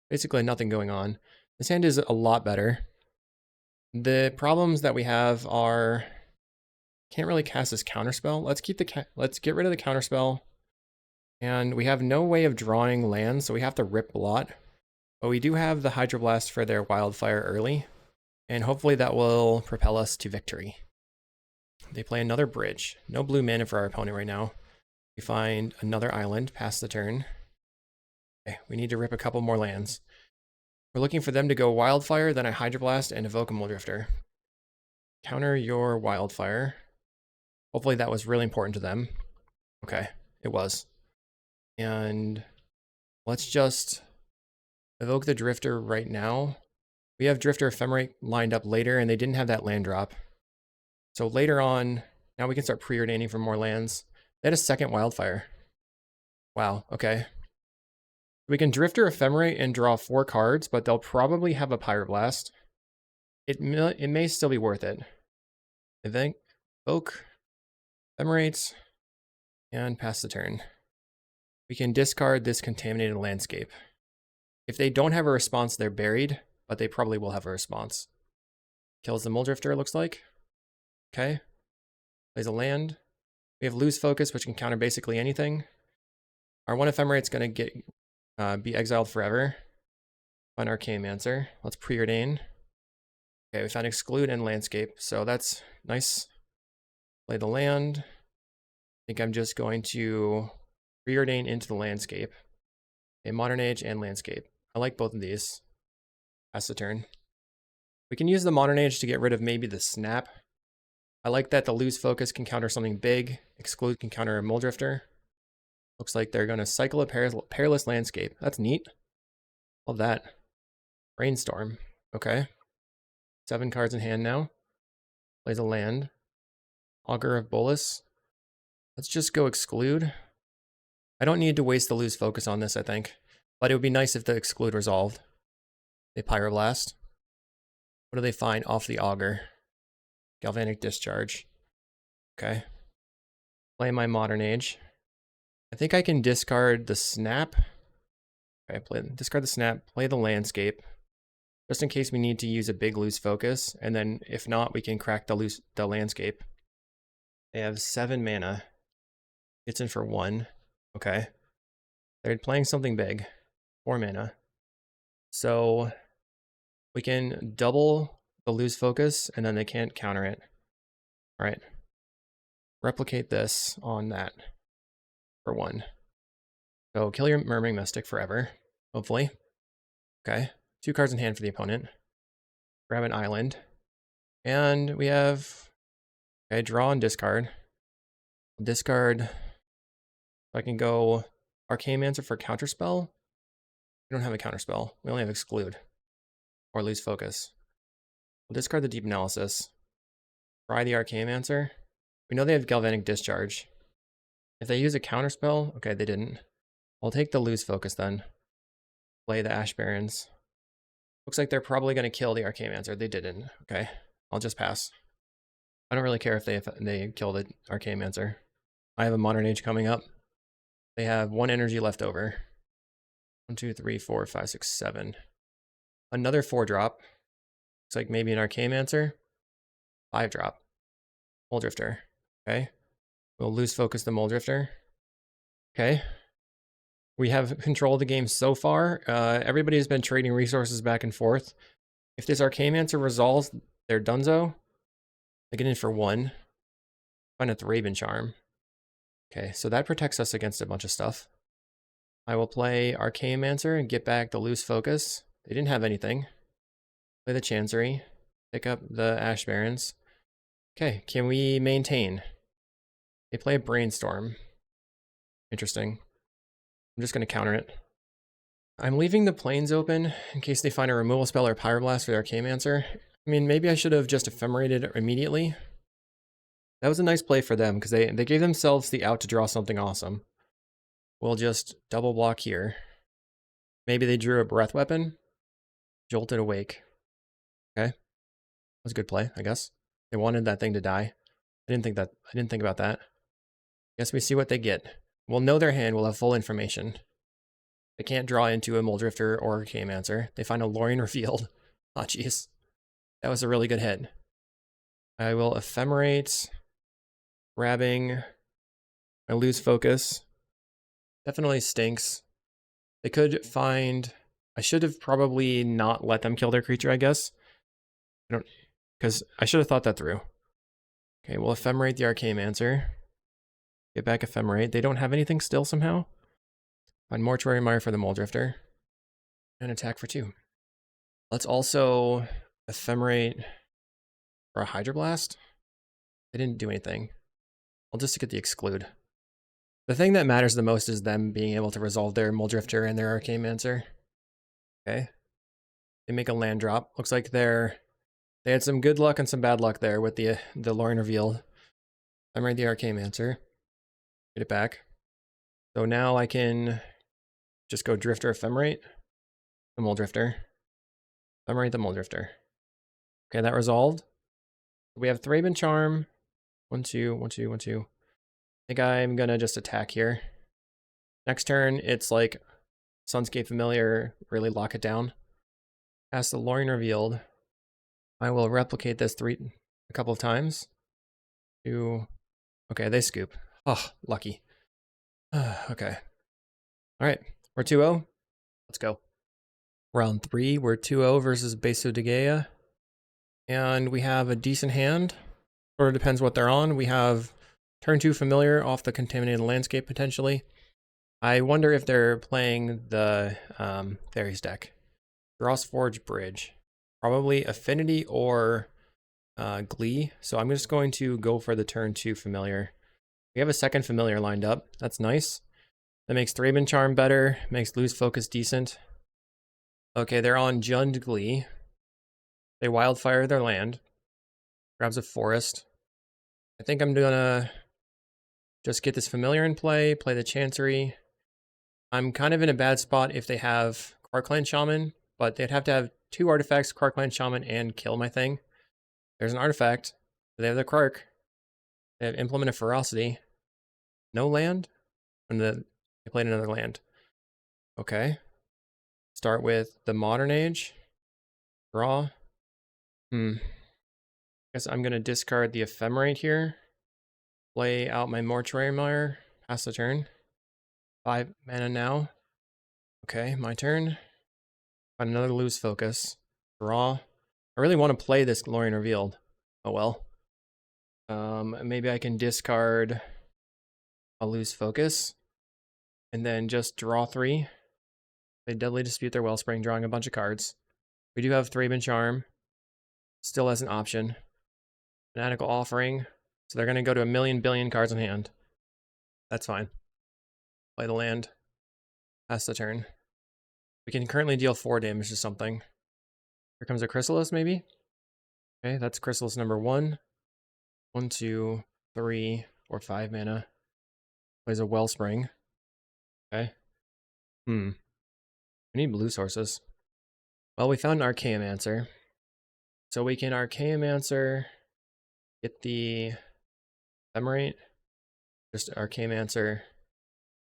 [SPEAKER 1] basically nothing going on. This hand is a lot better. The problems that we have are... Can't really cast this Counterspell. Let's get rid of the Counterspell. And we have no way of drawing land, so we have to rip a lot. But we do have the Hydroblast for their Wildfire early. And hopefully that will propel us to victory. They play another bridge. No blue mana for our opponent right now. We find another island, pass the turn. Okay, we need to rip a couple more lands. We're looking for them to go Wildfire, then a Hydroblast, and evoke a Muldrifter. Counter your Wildfire. Hopefully that was really important to them. Okay, it was. And let's just evoke the Drifter right now. We have Drifter Ephemerate lined up later, and they didn't have that land drop. So later on, now we can start preordaining for more lands. They had a second Wildfire. Wow, okay. We can Drifter Ephemerate and draw 4 cards, but they'll probably have a Pyroblast. It may still be worth it. I think. Evoke, Ephemerates, and pass the turn. We can discard this Contaminated Landscape. If they don't have a response, they're buried, but they probably will have a response. Kills the Muldrifter, it looks like. Okay. Plays a land. We have lose focus, which can counter basically anything. Our one Ephemerate's going to be exiled forever. Find Archaeomancer. Let's preordain. Okay, we found exclude and landscape, so that's nice. Play the land. I think I'm just going to preordain into the landscape. Okay, modern age and landscape. I like both of these. Pass the turn. We can use the modern age to get rid of maybe the snap. I like that the lose focus can counter something big. Exclude can counter a Mole Drifter. Looks like they're going to cycle a perilous landscape. That's neat. Love that. Brainstorm. Okay. 7 cards in hand now. Plays a land. Augur of Bolus. Let's just go exclude. I don't need to waste the lose focus on this, I think. But it would be nice if the exclude resolved. They Pyroblast. What do they find off the Augur? Galvanic Discharge. Okay. Play my Modern Age. I think I can discard the snap. Okay, discard the snap, play the landscape. Just in case we need to use a big lose focus, and then if not, we can crack the landscape. They have 7 mana. It's in for 1. Okay. They're playing something big. 4 mana. So we can double the lose focus, and then they can't counter it. All right. Replicate this on that for 1. So kill your Murmuring Mystic forever, hopefully. Okay. 2 cards in hand for the opponent. Grab an island. And we have, okay, draw and discard. Discard. I can go Archaeomancer for counterspell. We don't have a counterspell. We only have exclude. Or lose focus. We'll discard the Deep Analysis. Try the Archaeomancer. We know they have Galvanic Discharge. If they use a counterspell, okay, they didn't. I'll take the lose focus then. Play the Ash Barrens. Looks like they're probably going to kill the Archaeomancer. They didn't. Okay, I'll just pass. I don't really care if they kill the Archaeomancer. I have a Modern Age coming up. They have 1 energy left over. 1, 2, 3, 4, 5, 6, 7. Another 4-drop. Looks like maybe an Archaeomancer. 5-drop. Mole Drifter. Okay. We'll lose focus the Mole Drifter. Okay. We have control of the game so far. Everybody has been trading resources back and forth. If this Archaeomancer resolves, they're donezo. They get in for 1. Find a Thraben Charm. Okay, so that protects us against a bunch of stuff. I will play Archaeomancer and get back the loose focus. They didn't have anything. Play the Chancery. Pick up the Ash Barrens. Okay, can we maintain? They play a Brainstorm. Interesting. I'm just going to counter it. I'm leaving the plains open in case they find a removal spell or Pyroblast for the Archaeomancer. I mean, maybe I should have just Ephemerated immediately. That was a nice play for them because they gave themselves the out to draw something awesome. We'll just double block here. Maybe they drew a Breath Weapon. Jolted Awake. Okay. That was a good play, I guess. They wanted that thing to die. I didn't think about that. Guess we see what they get. We'll know their hand, we'll have full information. They can't draw into a Mole Drifter or a Archaeomancer. They find a Lorien Revealed. Oh, jeez. That was a really good hit. I will Ephemerate. Grabbing. I lose focus. Definitely stinks. They could find... I should have probably not let them kill their creature, I guess. Because I should have thought that through. Okay, we'll Ephemerate the Archaeomancer. Get back Ephemerate. They don't have anything still somehow. Find Mortuary Mire for the Mole Drifter. And attack for 2. Let's also Ephemerate for a Hydroblast. They didn't do anything. I'll just get the exclude. The thing that matters the most is them being able to resolve their Mole Drifter and their Archaeomancer. Okay. They make a land drop. Looks like they had some good luck and some bad luck there with the Lorien Revealed. Ephemerate the Archaeomancer. Get it back. So now I can just go Drifter Ephemerate the Mole Drifter. Ephemerate the Mole Drifter. Okay, that resolved. We have Thraben Charm. 1, 2, 1, 2, 1, 2. I think I'm gonna just attack here. Next turn, it's like Sunscape Familiar, really lock it down. Cast the Lorien Revealed. I will replicate this a couple of times. 2. Okay, they scoop. Oh, lucky. Okay. All right, we're 2-0. Let's go. Round 3, we're 2-0 versus Beso de Gea. And we have a decent hand. Sort of depends what they're on. We have turn 2 Familiar off the Contaminated Landscape potentially. I wonder if they're playing the Fairies deck. Forge Bridge. Probably Affinity or Glee. So I'm just going to go for the turn 2 Familiar. We have a second Familiar lined up. That's nice. That makes Thraben Charm better. Makes Lose Focus decent. Okay, they're on Jund Glee. They Wildfire their land. Grabs a Forest. I think I'm gonna just get this Familiar in play the Chancery. I'm kind of in a bad spot if they have Qarkland Shaman, but they'd have to have 2 artifacts, Qarkland Shaman, and kill my thing. There's an artifact. They have the Qark. They have Implement of Ferocity. No land? And they played another land. Okay. Start with the Modern Age. Draw. Guess I'm going to discard the Ephemerate here. Play out my Mortuary Mire. Pass the turn. 5 mana now. Okay, my turn. Find another Lose Focus. Draw. I really want to play this Lorien Revealed. Oh well. Maybe I can discard a Lose Focus. And then just draw 3. They Deadly Dispute their Wellspring, drawing a bunch of cards. We do have Thraben Charm. Still as an option. Fanatical Offering. So they're going to go to 1,000,000,000 cards in hand. That's fine. Play the land. Pass the turn. We can currently deal 4 damage to something. Here comes a Chrysalis, maybe? Okay, that's Chrysalis number 1. 1, 2, 3, or 5 mana. Plays a Wellspring. Okay. We need blue sources. Well, we found an Archaeomancer. So we can Archaeomancer, get the Ephemerate, just Archaeomancer,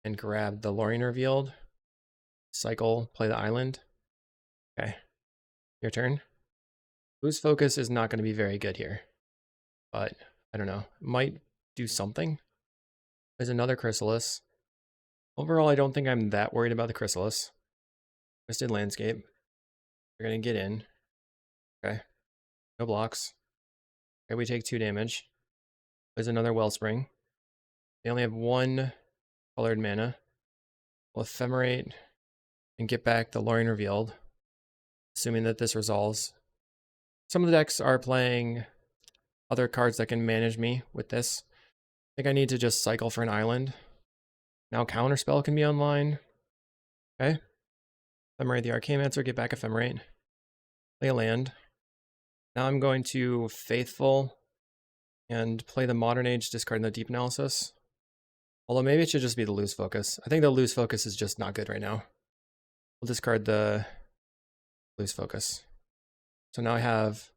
[SPEAKER 1] and grab the Lorien Revealed. Cycle, play the island. Okay. Your turn. Lose Focus is not going to be very good here. But, I don't know. Might do something. There's another Chrysalis. Overall, I don't think I'm that worried about the Chrysalis. Twisted Landscape. They're going to get in. Okay. No blocks. Okay, we take 2 damage. There's another Wellspring. They only have 1 colored mana. We'll Ephemerate and get back the Lorien Revealed, assuming that this resolves. Some of the decks are playing other cards that can manage me with this. I think I need to just cycle for an island. Now Counterspell can be online. Okay. Ephemerate the Archaeomancer, get back Ephemerate. Play a land. Now I'm going to Faithful and play the Modern Age, discarding the Deep Analysis. Although maybe it should just be the Lose Focus. I think the Lose Focus is just not good right now. We'll discard the Lose Focus. So now I have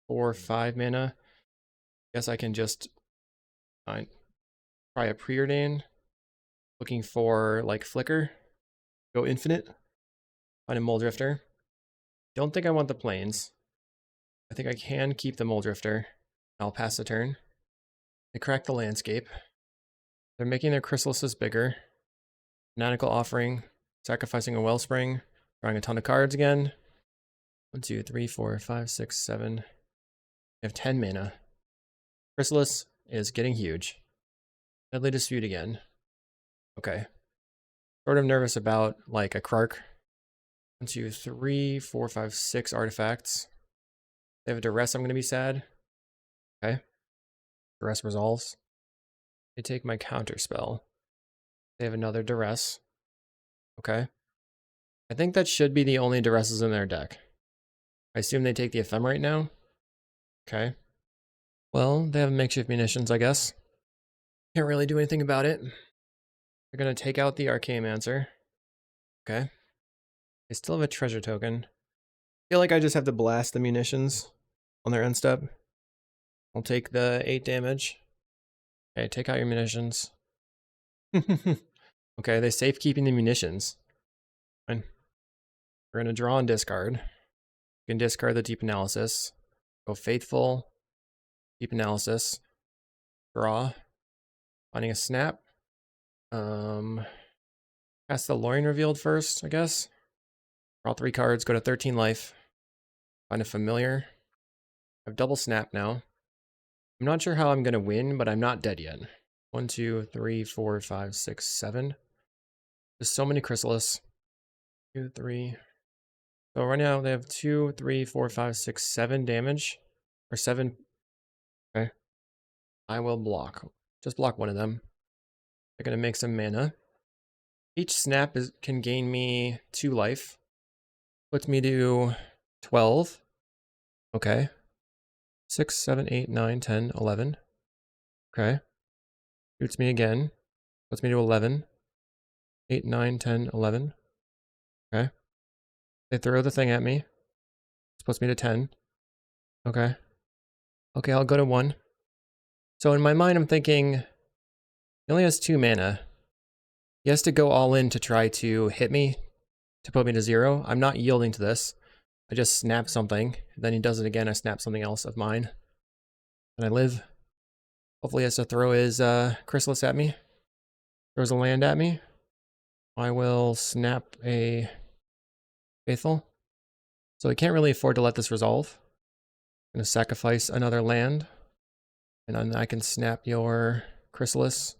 [SPEAKER 1] 4, 5 mana. Guess I can just try a Preordain. Looking for like Flicker. Go Infinite. Find a Muldrifter. Don't think I want the Plains. I think I can keep the Muldrifter. I'll pass the turn. They crack the Landscape. They're making their Chrysalises bigger. Fanatical Offering. Sacrificing a Wellspring. Drawing a ton of cards again. 1, 2, 3, 4, 5, 6, 7. I have 10 mana. Chrysalis is getting huge. Deadly Dispute again. Okay. Sort of nervous about like a Krark. 1, 2, 3, 4, 5, 6 artifacts. They have a Duress, I'm going to be sad. Okay. Duress resolves. They take my Counterspell. They have another Duress. Okay. I think that should be the only Duresses in their deck. I assume they take the Ephemerate now. Okay. Well, they have makeshift munitions, I guess. Can't really do anything about it. They're going to take out the Archaeomancer. Okay. They still have a treasure token. I feel like I just have to blast the munitions on their end step. I'll take the 8 damage. Okay, take out your munitions. Okay, they safe keeping the munitions. Fine. We're going to draw and discard. You can discard the Deep Analysis. Go Faithful. Deep Analysis. Draw. Finding a snap. Cast the Lorien Revealed first, I guess. Draw 3 cards, go to 13 life. Find a familiar. I have double snap now. I'm not sure how I'm going to win, but I'm not dead yet. 1, 2, 3, 4, 5, 6, 7. There's so many Chrysalis. 2, 3. So right now they have 2, 3, 4, 5, 6, 7 damage. Or 7. Okay. I will block. Just block one of them. They're going to make some mana. Each snap can gain me 2 life. Puts me to 12. Okay. 6, 7, 8, 9, 10, 11. Okay. Shoots me again. Puts me to 11. 8, 9, 10, 11. Okay. They throw the thing at me. This puts me to 10. Okay. Okay, I'll go to 1. So in my mind, I'm thinking, he only has 2 mana. He has to go all in to try to hit me, to put me to 0. I'm not yielding to this. I just snap something. Then he does it again. I snap something else of mine. And I live. Hopefully he has to throw his Chrysalis at me. Throws a land at me. I will snap a Faithful. So he can't really afford to let this resolve. I'm going to sacrifice another land. And then I can snap your Chrysalis.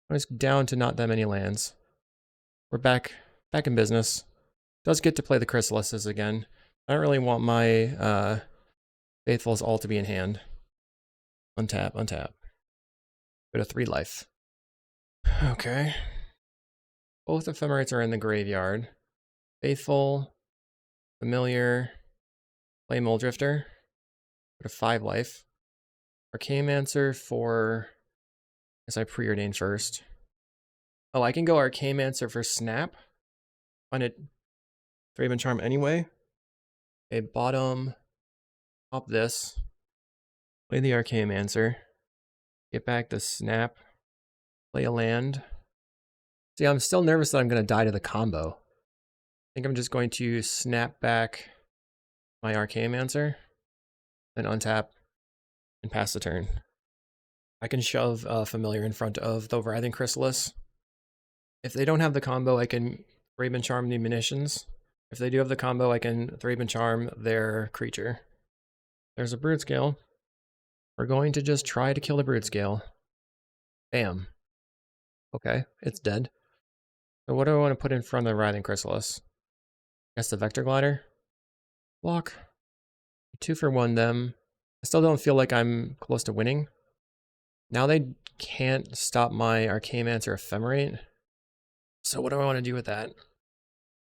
[SPEAKER 1] I'm just down to not that many lands. We're back in business. Does get to play the Chrysalises again. I don't really want my Faithfuls all to be in hand. Untap, untap. Go to 3 life. Okay. Both Ephemerates are in the graveyard. Faithful, Familiar, play Muldrifter. Go to 5 life. Archaeomancer for... I guess I preordained first. Oh, I can go Archaeomancer for snap. Find it Thraben Charm anyway. Okay, bottom. Pop this. Play the Archaeomancer. Get back the snap. Play a land. See, I'm still nervous that I'm going to die to the combo. I think I'm just going to snap back my Archaeomancer. Then untap and pass the turn. I can shove Familiar in front of the Writhing Chrysalis. If they don't have the combo, I can Thraben Charm the munitions. If they do have the combo, I can Thraben Charm their creature. There's a Brutescale. We're going to just try to kill the Brutescale. Bam. Okay, it's dead. So what do I want to put in front of the Writhing Chrysalis? I guess the Vector Glider. Block. 2 for 1 them. I still don't feel like I'm close to winning. Now they can't stop my Archaeomancer Ephemerate. So what do I want to do with that?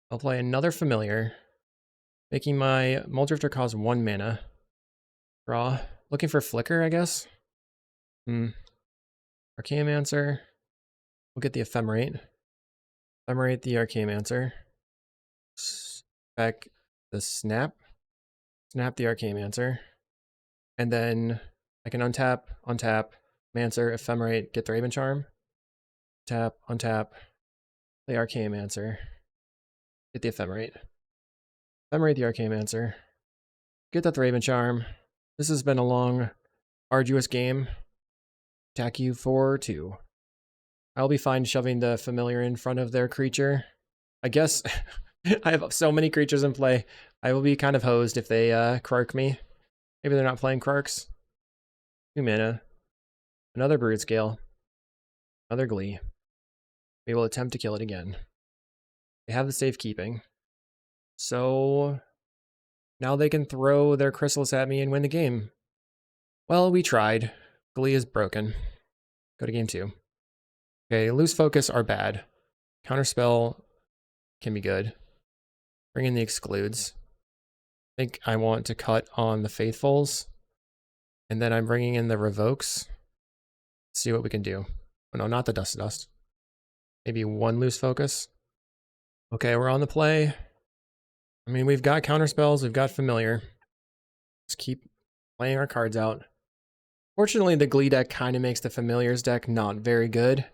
[SPEAKER 1] I'll play another Familiar, making my Muldrifter cost 1 mana. Draw. Looking for Flicker, I guess. Archaeomancer. We'll get the Ephemerate. Ephemerate the Archaeomancer. Back the Snap. Snap the Archaeomancer. And then I can untap, Mancer, Ephemerate, get the Thraben Charm. Tap, untap, play Archaeomancer. Get the Ephemerate. Ephemerate the Archaeomancer. Get the Thraben Charm. This has been a long, arduous game. Attack you for 2. I'll be fine shoving the Familiar in front of their creature. I guess I have so many creatures in play. I will be kind of hosed if they Krark me. Maybe they're not playing Krarks. 2 mana. Another Brutescale. Another Glee. We will attempt to kill it again. They have the safekeeping. So now they can throw their Chrysalis at me and win the game. Well, we tried. Glee is broken. Go to game 2. Okay, Loose Focus are bad. Counterspell can be good. Bring in the Excludes. I think I want to cut on the Faithfuls. And then I'm bringing in the Revokes. See what we can do. Oh no, not the Dust to Dust. Maybe 1 Loose Focus. Okay, we're on the play. I mean, we've got Counterspells, we've got Familiar. Let's keep playing our cards out. Fortunately, the Glee deck kind of makes the Familiars deck not very good.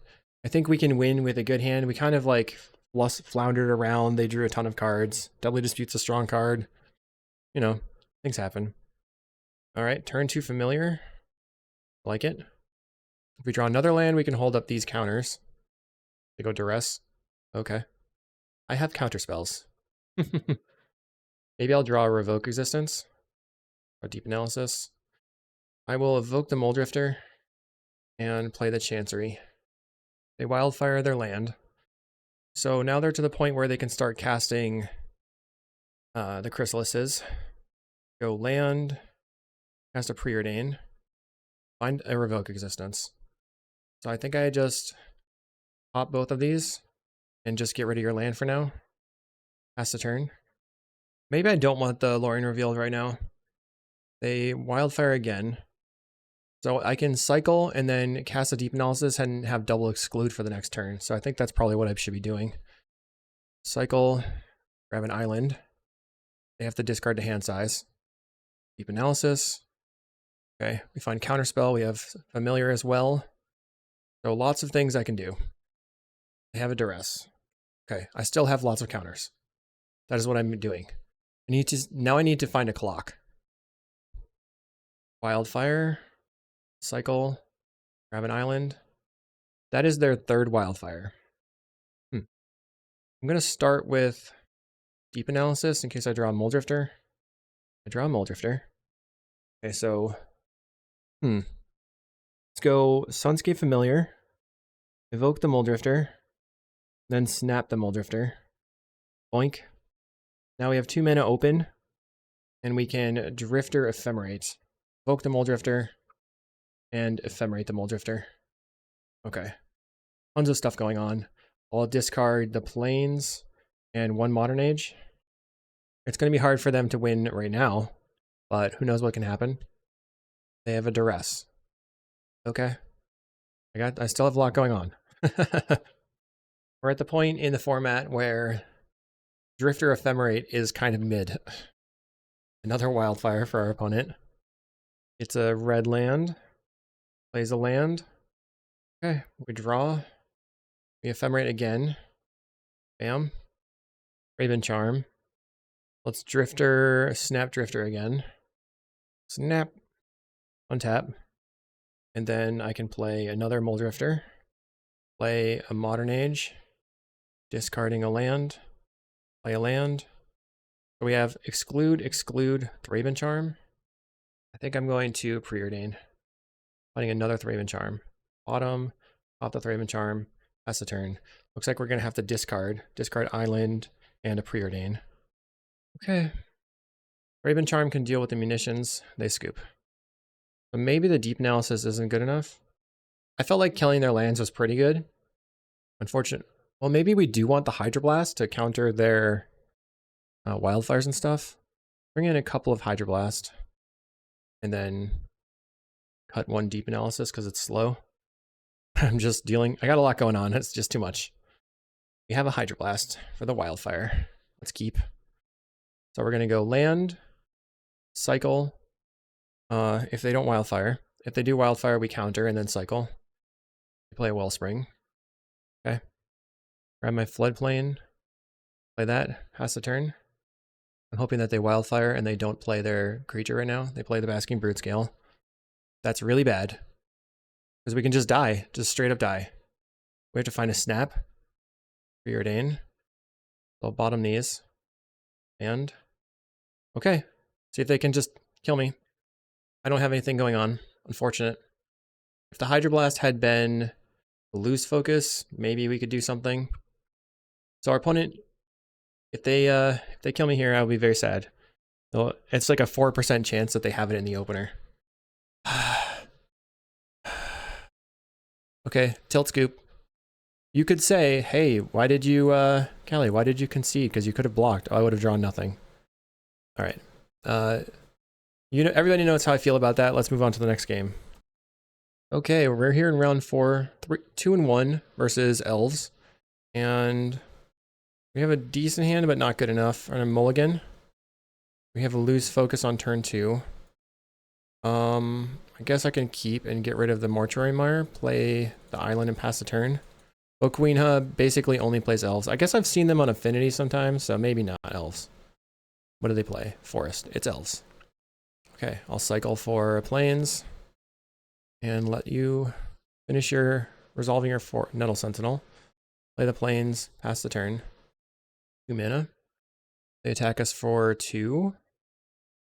[SPEAKER 1] I think we can win with a good hand. We kind of like floundered around. They drew a ton of cards. Doubly Dispute's a strong card. You know, things happen. All right, turn 2 Familiar. Like it. If we draw another land, we can hold up these counters. They go duress. Okay. I have counter spells. Maybe I'll draw a Revoke Existence. A Deep Analysis. I will evoke the Moldrifter and play the Chancery. They wildfire their land. So now they're to the point where they can start casting the Chrysalises. Go land, cast a Preordain, find a Revoke Existence. So I think I just pop both of these and just get rid of your land for now. Pass the turn. Maybe I don't want the Lorien revealed right now. They wildfire again. So I can cycle and then cast a Deep Analysis and have double exclude for the next turn. So I think that's probably what I should be doing. Cycle, grab an island. They have to discard the hand size. Deep Analysis. Okay, we find Counterspell. We have Familiar as well. So lots of things I can do. I have a Duress. Okay, I still have lots of counters. That is what I'm doing. Now I need to find a clock. Wildfire. Cycle. Grab an island. That is their third wildfire. I'm going to start with Deep Analysis in case I draw a Moldrifter. I draw a Moldrifter. Okay, so let's go Sunscape Familiar, evoke the Moldrifter, then snap the Moldrifter. Boink. Now we have 2 mana open, and we can Drifter Ephemerate. Evoke the Moldrifter, and Ephemerate the Moldrifter. Okay. Tons of stuff going on. I'll discard the Plains and 1 Modern Age. It's going to be hard for them to win right now, but who knows what can happen. They have a Duress. Okay. I still have a lot going on. We're at the point in the format where Drifter Ephemerate is kind of mid. Another wildfire for our opponent. It's a red land. Plays a land. Okay, we draw. We Ephemerate again. Bam. Raven Charm. Let's Drifter, Snap Drifter again. Snap. Untap. And then I can play another Moldrifter. Play a Modern Age. Discarding a land. Play a land. So we have Exclude, Exclude, Thraben Charm. I think I'm going to Preordain. Playing another Thraben Charm. Bottom, pop the Thraben Charm, pass the turn. Looks like we're going to have to discard. Discard Island and a Preordain. Okay. Thraben Charm can deal with the munitions. They scoop. But maybe the Deep Analysis isn't good enough. I felt like killing their lands was pretty good. Unfortunate. Well, maybe we do want the Hydroblast to counter their wildfires and stuff. Bring in a couple of Hydroblast. And then cut 1 Deep Analysis because it's slow. I'm just dealing. I got a lot going on. It's just too much. We have a Hydroblast for the wildfire. Let's keep. So we're going to go land, cycle. If they don't wildfire. If they do wildfire, we counter and then cycle. We play a Wellspring. Okay. Grab my Floodplain. Play that. Pass the turn. I'm hoping that they wildfire and they don't play their creature right now. They play the Basking Broodscale. That's really bad. Because we can just die. Just straight up die. We have to find a snap. Preordain. So I'll bottom these. And okay. See if they can just kill me. I don't have anything going on. Unfortunate. If the Hydroblast had been a loose focus, maybe we could do something. So our opponent, if they kill me here, I'll be very sad. So it's like a 4% chance that they have it in the opener. Okay, Tilt Scoop. You could say, hey, why did you, Callie, why did you concede? Because you could have blocked. Oh, I would have drawn nothing. All right. Everybody knows how I feel about that. Let's move on to the next game. Okay, we're here in round 4, 2-1 versus Elves. And we have a decent hand, but not good enough. And a mulligan. We have a loose focus on turn 2. I guess I can keep and get rid of the Mortuary Mire, play the island and pass the turn. Okwinha basically only plays Elves. I guess I've seen them on Affinity sometimes, so maybe not Elves. What do they play? Forest. It's Elves. Okay, I'll cycle for Plains and let you Finish your resolving your Nettle Sentinel. Play the plains, pass the turn. 2 mana. They attack us for 2.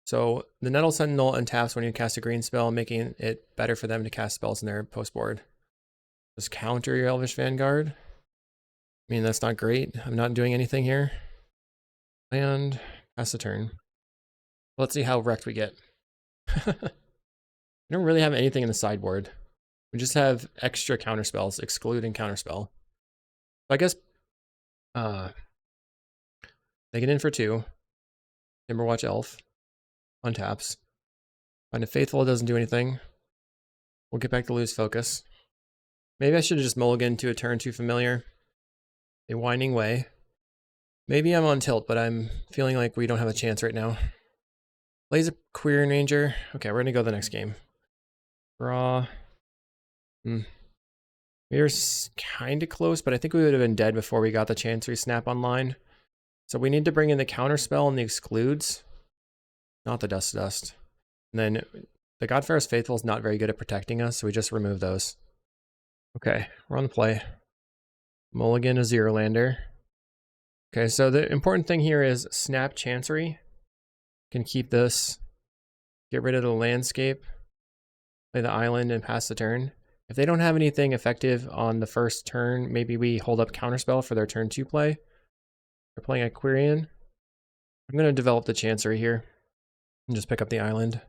[SPEAKER 1] So the Nettle Sentinel untaps when you cast a green spell, making it better for them to cast spells in their post board. Just counter your Elvish Vanguard. I mean, that's not great. I'm not doing anything here. And pass the turn. Let's see how wrecked we get. We don't really have anything in the sideboard. We just have extra counter spells, excluding counterspell. So I guess they get in for 2. Timberwatch Elf untaps. Find a Faithful, doesn't do anything. We'll get back to lose focus. Maybe I should have just mulliganed to a turn 2 familiar. A Winding Way. Maybe I'm on tilt, but I'm feeling like we don't have a chance right now. Plays a Quirion Ranger. Okay, we're gonna go the next game. Draw. We were kind of close, but I think we would have been dead before we got the Chancery Snap online. So we need to bring in the counterspell and the excludes, not the Dust to Dust. And then the Godfarer's Faithful is not very good at protecting us, so we just remove those. Okay, we're on the play. Mulligan a Zero Lander. Okay, so the important thing here is Snap Chancery. Can keep this, get rid of the landscape, play the island, and pass the turn. If they don't have anything effective on the first turn, maybe we hold up Counterspell for their turn 2 play. They're playing a Quirion. I'm going to develop the Chancery here and just pick up the island.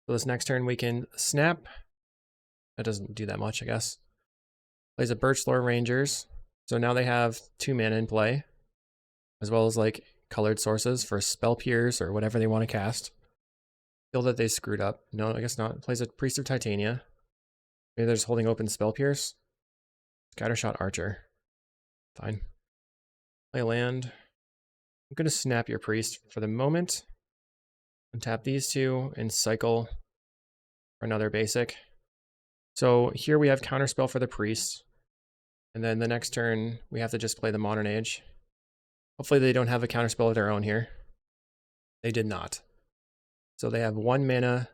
[SPEAKER 1] So this next turn we can snap. That doesn't do that much, I guess. Plays a Birchlore Rangers. So now they have 2 mana in play, as well as like colored sources for Spell Pierce or whatever they want to cast. Feel that they screwed up. No, I guess not. Plays a Priest of Titania. Maybe they're just holding open Spell Pierce. Scattershot Archer. Fine. Play a land. I'm going to snap your Priest for the moment. Untap these 2 and cycle for another basic. So here we have Counterspell for the Priest. And then the next turn, we have to just play the Modern Age. Hopefully they don't have a counterspell of their own here. They did not. So they have 1 mana.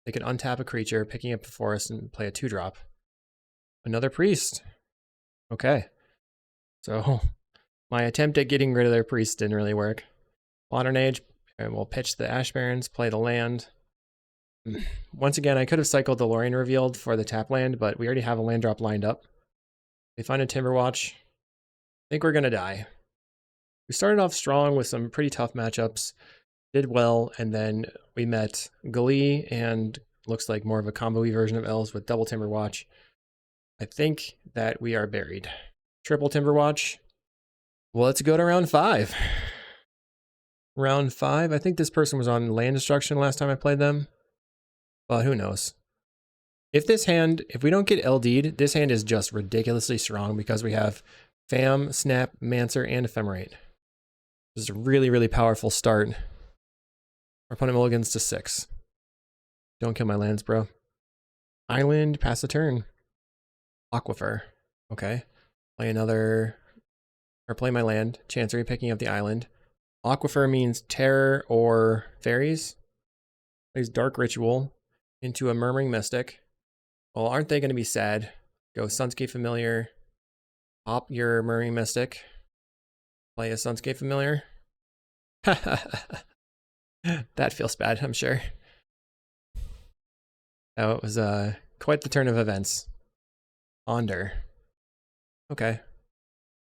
[SPEAKER 1] They can untap a creature, picking up a forest, and play a 2-drop. Another Priest. Okay. So my attempt at getting rid of their Priest didn't really work. Modern Age, and we'll pitch the Ash Barrens, play the land. Once again, I could have cycled the Lorien Revealed for the tap land, but we already have a land drop lined up. They find a Timberwatch. I think we're going to die. We started off strong with some pretty tough matchups, did well, and then we met Glee and looks like more of a combo-y version of Elves with double Timberwatch. I think that we are buried. Triple Timberwatch. Well, let's go to round 5. Round 5, I think this person was on land destruction last time I played them, but who knows. If we don't get LD'd, this hand is just ridiculously strong because we have Fam, Snap, Mancer, and Ephemerate. This is a really, really powerful start. Our opponent mulligans to 6. Don't kill my lands, bro. Island, pass the turn. Aquifer. Okay. Play my land. Chancery, picking up the island. Aquifer means terror or fairies. Plays Dark Ritual into a Murmuring Mystic. Well, aren't they going to be sad? Go Sunscape Familiar. Pop your Murmuring Mystic. Play a Sunscape Familiar. That feels bad, I'm sure. Oh, it was quite the turn of events. Onder. Okay.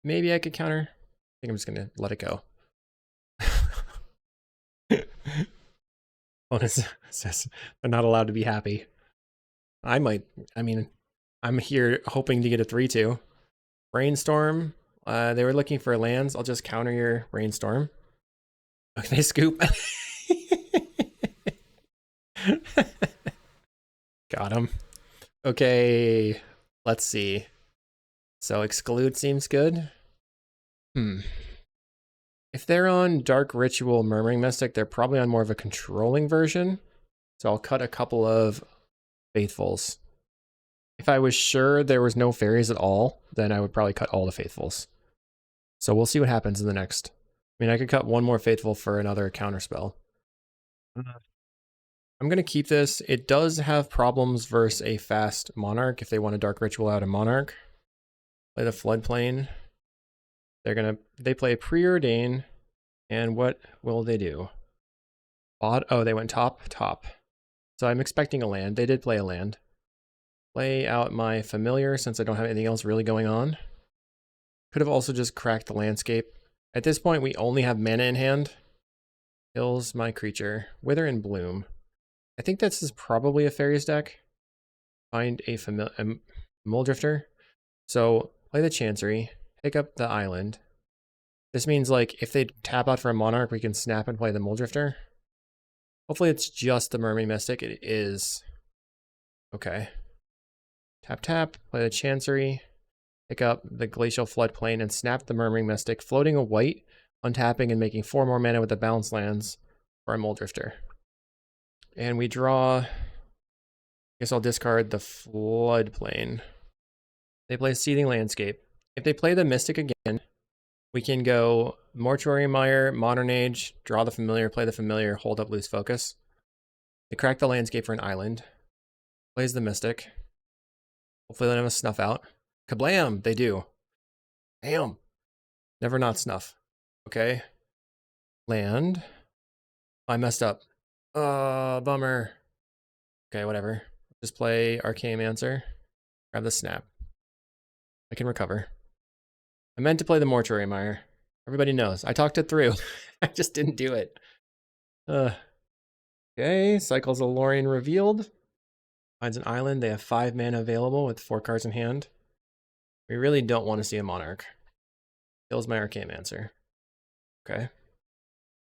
[SPEAKER 1] Maybe I could counter. I think I'm just going to let it go. Bonus says they're not allowed to be happy. I'm here hoping to get a 3-2. Brainstorm. They were looking for lands. I'll just counter your Brainstorm. Okay, scoop. Got him. Okay, let's see. So exclude seems good. If they're on Dark Ritual Murmuring Mystic, they're probably on more of a controlling version. So I'll cut a couple of Faithfuls. If I was sure there was no fairies at all, then I would probably cut all the Faithfuls. So we'll see what happens in the next. I mean, I could cut one more Faithful for another counterspell. I'm I'm going to keep this. It does have problems versus a fast Monarch if they want a Dark Ritual out of Monarch. Play the Floodplain. They play Preordain, and what will they do? Oh, they went top. So I'm expecting a land. They did play a land. Play out my Familiar since I don't have anything else really going on. Could have also just cracked the landscape. At this point, we only have mana in hand. Kills my creature. Wither and Bloom. I think this is probably a Fairies deck. Find a Muldrifter. So play the Chancery. Pick up the island. This means like if they tap out for a Monarch, we can snap and play the Muldrifter. Hopefully it's just the Mermaid Mystic. It is. Okay. Tap, play the Chancery. Pick up the Glacial Floodplain and snap the Murmuring Mystic, floating a white, untapping and making 4 more mana with the bounce lands for a Muldrifter. And we draw. I guess I'll discard the Floodplain. They play Seething Landscape. If they play the Mystic again, we can go Mortuary Mire, Modern Age, draw the Familiar, play the Familiar, hold up Loose Focus. They crack the landscape for an island. Plays the Mystic. Hopefully they don't have a Snuff out. Kablam! They do. Damn. Never not Snuff. Okay. Land. I messed up. Bummer. Okay, whatever. Just play Archaeomancer. Grab the Snap. I can recover. I meant to play the Mortuary Mire. Everybody knows. I talked it through. I just didn't do it. Okay, Cycles of Lorien revealed. Finds an island. They have 5 mana available with 4 cards in hand. We really don't want to see a Monarch. Kills my Archaeomancer. Okay.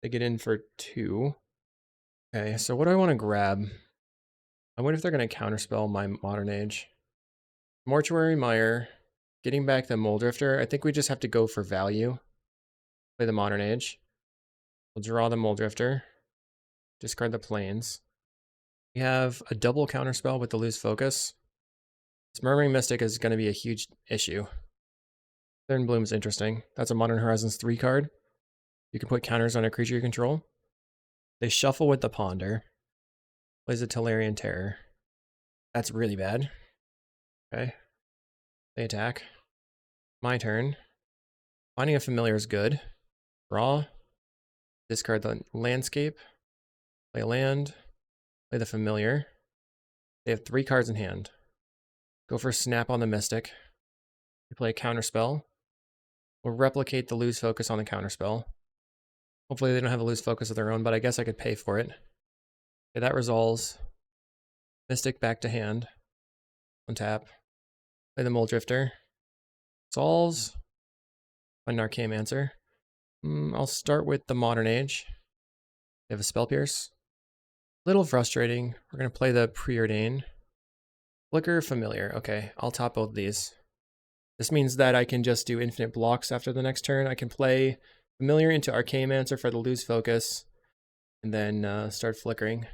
[SPEAKER 1] They get in for 2. Okay, so what do I want to grab? I wonder if they're going to counterspell my Modern Age. Mortuary Mire. Getting back the Muldrifter. I think we just have to go for value. Play the Modern Age. We'll draw the Muldrifter. Discard the Plains. We have a double counterspell with the Loose Focus. This Murmuring Mystic is going to be a huge issue. Wither and Bloom is interesting. That's a Modern Horizons 3 card. You can put counters on a creature you control. They shuffle with the Ponder. Plays a Tolarian Terror. That's really bad. Okay. They attack. My turn. Finding a Familiar is good. Draw. Discard the landscape. Play a land. Play the Familiar. They have 3 cards in hand. Go for Snap on the Mystic. We play a Counterspell. We'll replicate the Lose Focus on the Counterspell. Hopefully they don't have a Lose Focus of their own, but I guess I could pay for it. Okay, that resolves. Mystic back to hand. Untap. Play the Muldrifter. Solves. Find an Archaeomancer. I'll start with the Modern Age. They have a Spell Pierce. Little frustrating. We're going to play the Preordain. Flicker, Familiar. Okay, I'll top both of these. This means that I can just do infinite blocks after the next turn. I can play Familiar into Archaeomancer for the Lose Focus, and then start flickering.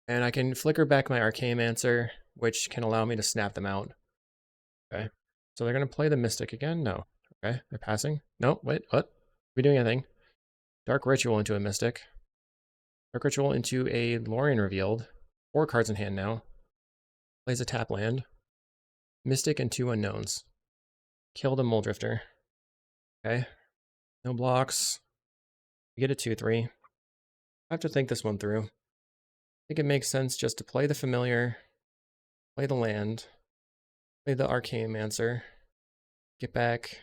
[SPEAKER 1] And I can flicker back my Archaeomancer, which can allow me to snap them out. Okay, so they're going to play the Mystic again? No. Okay, they're passing. No, wait, what? Are we doing anything? Dark Ritual into a Mystic. Dark Ritual into a Lorien revealed. 4 cards in hand now. Plays a tap land. Mystic and 2 unknowns. Kill the Muldrifter. Okay. No blocks. We get a 2/3. I have to think this one through. I think it makes sense just to play the Familiar, play the land, play the Archaeomancer, get back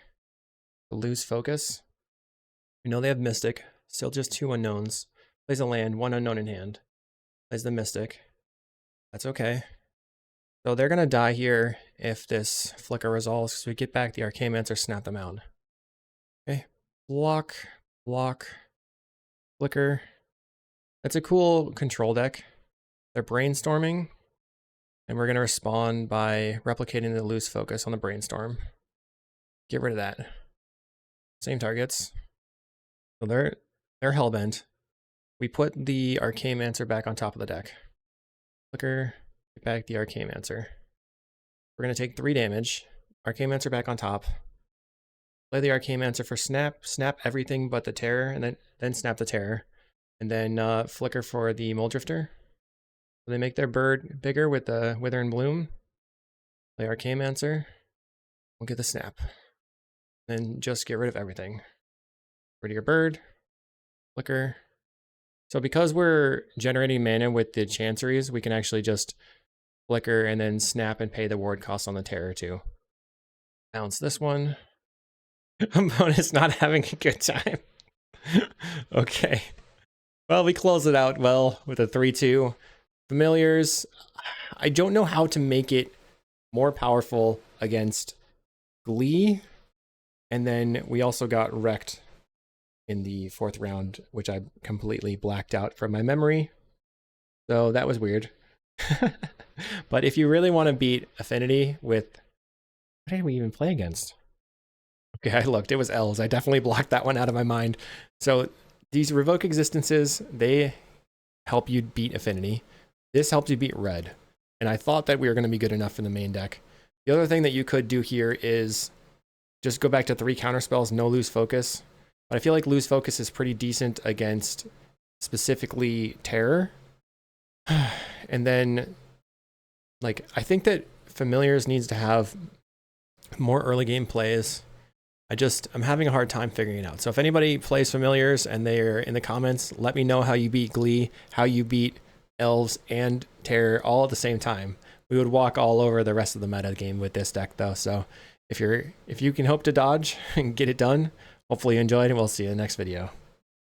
[SPEAKER 1] the Lose Focus. We know they have Mystic, still just 2 unknowns. Plays a land, 1 unknown in hand. Plays the Mystic. That's okay. So they're going to die here if this flicker resolves, because we get back the Archaeomancer, snap them out. Okay. Block, flicker. That's a cool control deck. They're brainstorming, and we're going to respond by replicating the Loose Focus on the Brainstorm. Get rid of that. Same targets. So they're hellbent. We put the Archaeomancer back on top of the deck. Flicker, get back the Archaeomancer. We're going to take 3 damage. Archaeomancer back on top. Play the Archaeomancer for snap. Snap everything but the Terror, and then snap the Terror. And then flicker for the Muldrifter. They make their bird bigger with the Wither and Bloom. Play Arcane-Mancer. We'll get the snap. Then just get rid of everything. Rid of your bird. Flicker. So because we're generating mana with the Chanceries, we can actually just flicker and then snap and pay the ward cost on the Terror too. Bounce this one. Bonus not having a good time. Okay. Well, we close it out well with a 3-2. Familiars. I don't know how to make it more powerful against Glee. And then we also got wrecked in the 4th round, which I completely blacked out from my memory. So that was weird. But if you really want to beat Affinity with... What did we even play against? Okay, I looked. It was Elves. I definitely blocked that one out of my mind. So these Revoke Existences, they help you beat Affinity. This helps you beat Red. And I thought that we were going to be good enough in the main deck. The other thing that you could do here is just go back to 3 counterspells, no lose focus. But I feel like lose focus is pretty decent against specifically Terror. And then, like, I think that Familiars needs to have more early game plays. I'm having a hard time figuring it out. So if anybody plays Familiars and they're in the comments, let me know how you beat Glee, how you beat Elves and Terror all at the same time. We would walk all over the rest of the meta game with this deck though. So if you can hope to dodge and get it done, hopefully you enjoyed, and we'll see you in the next video.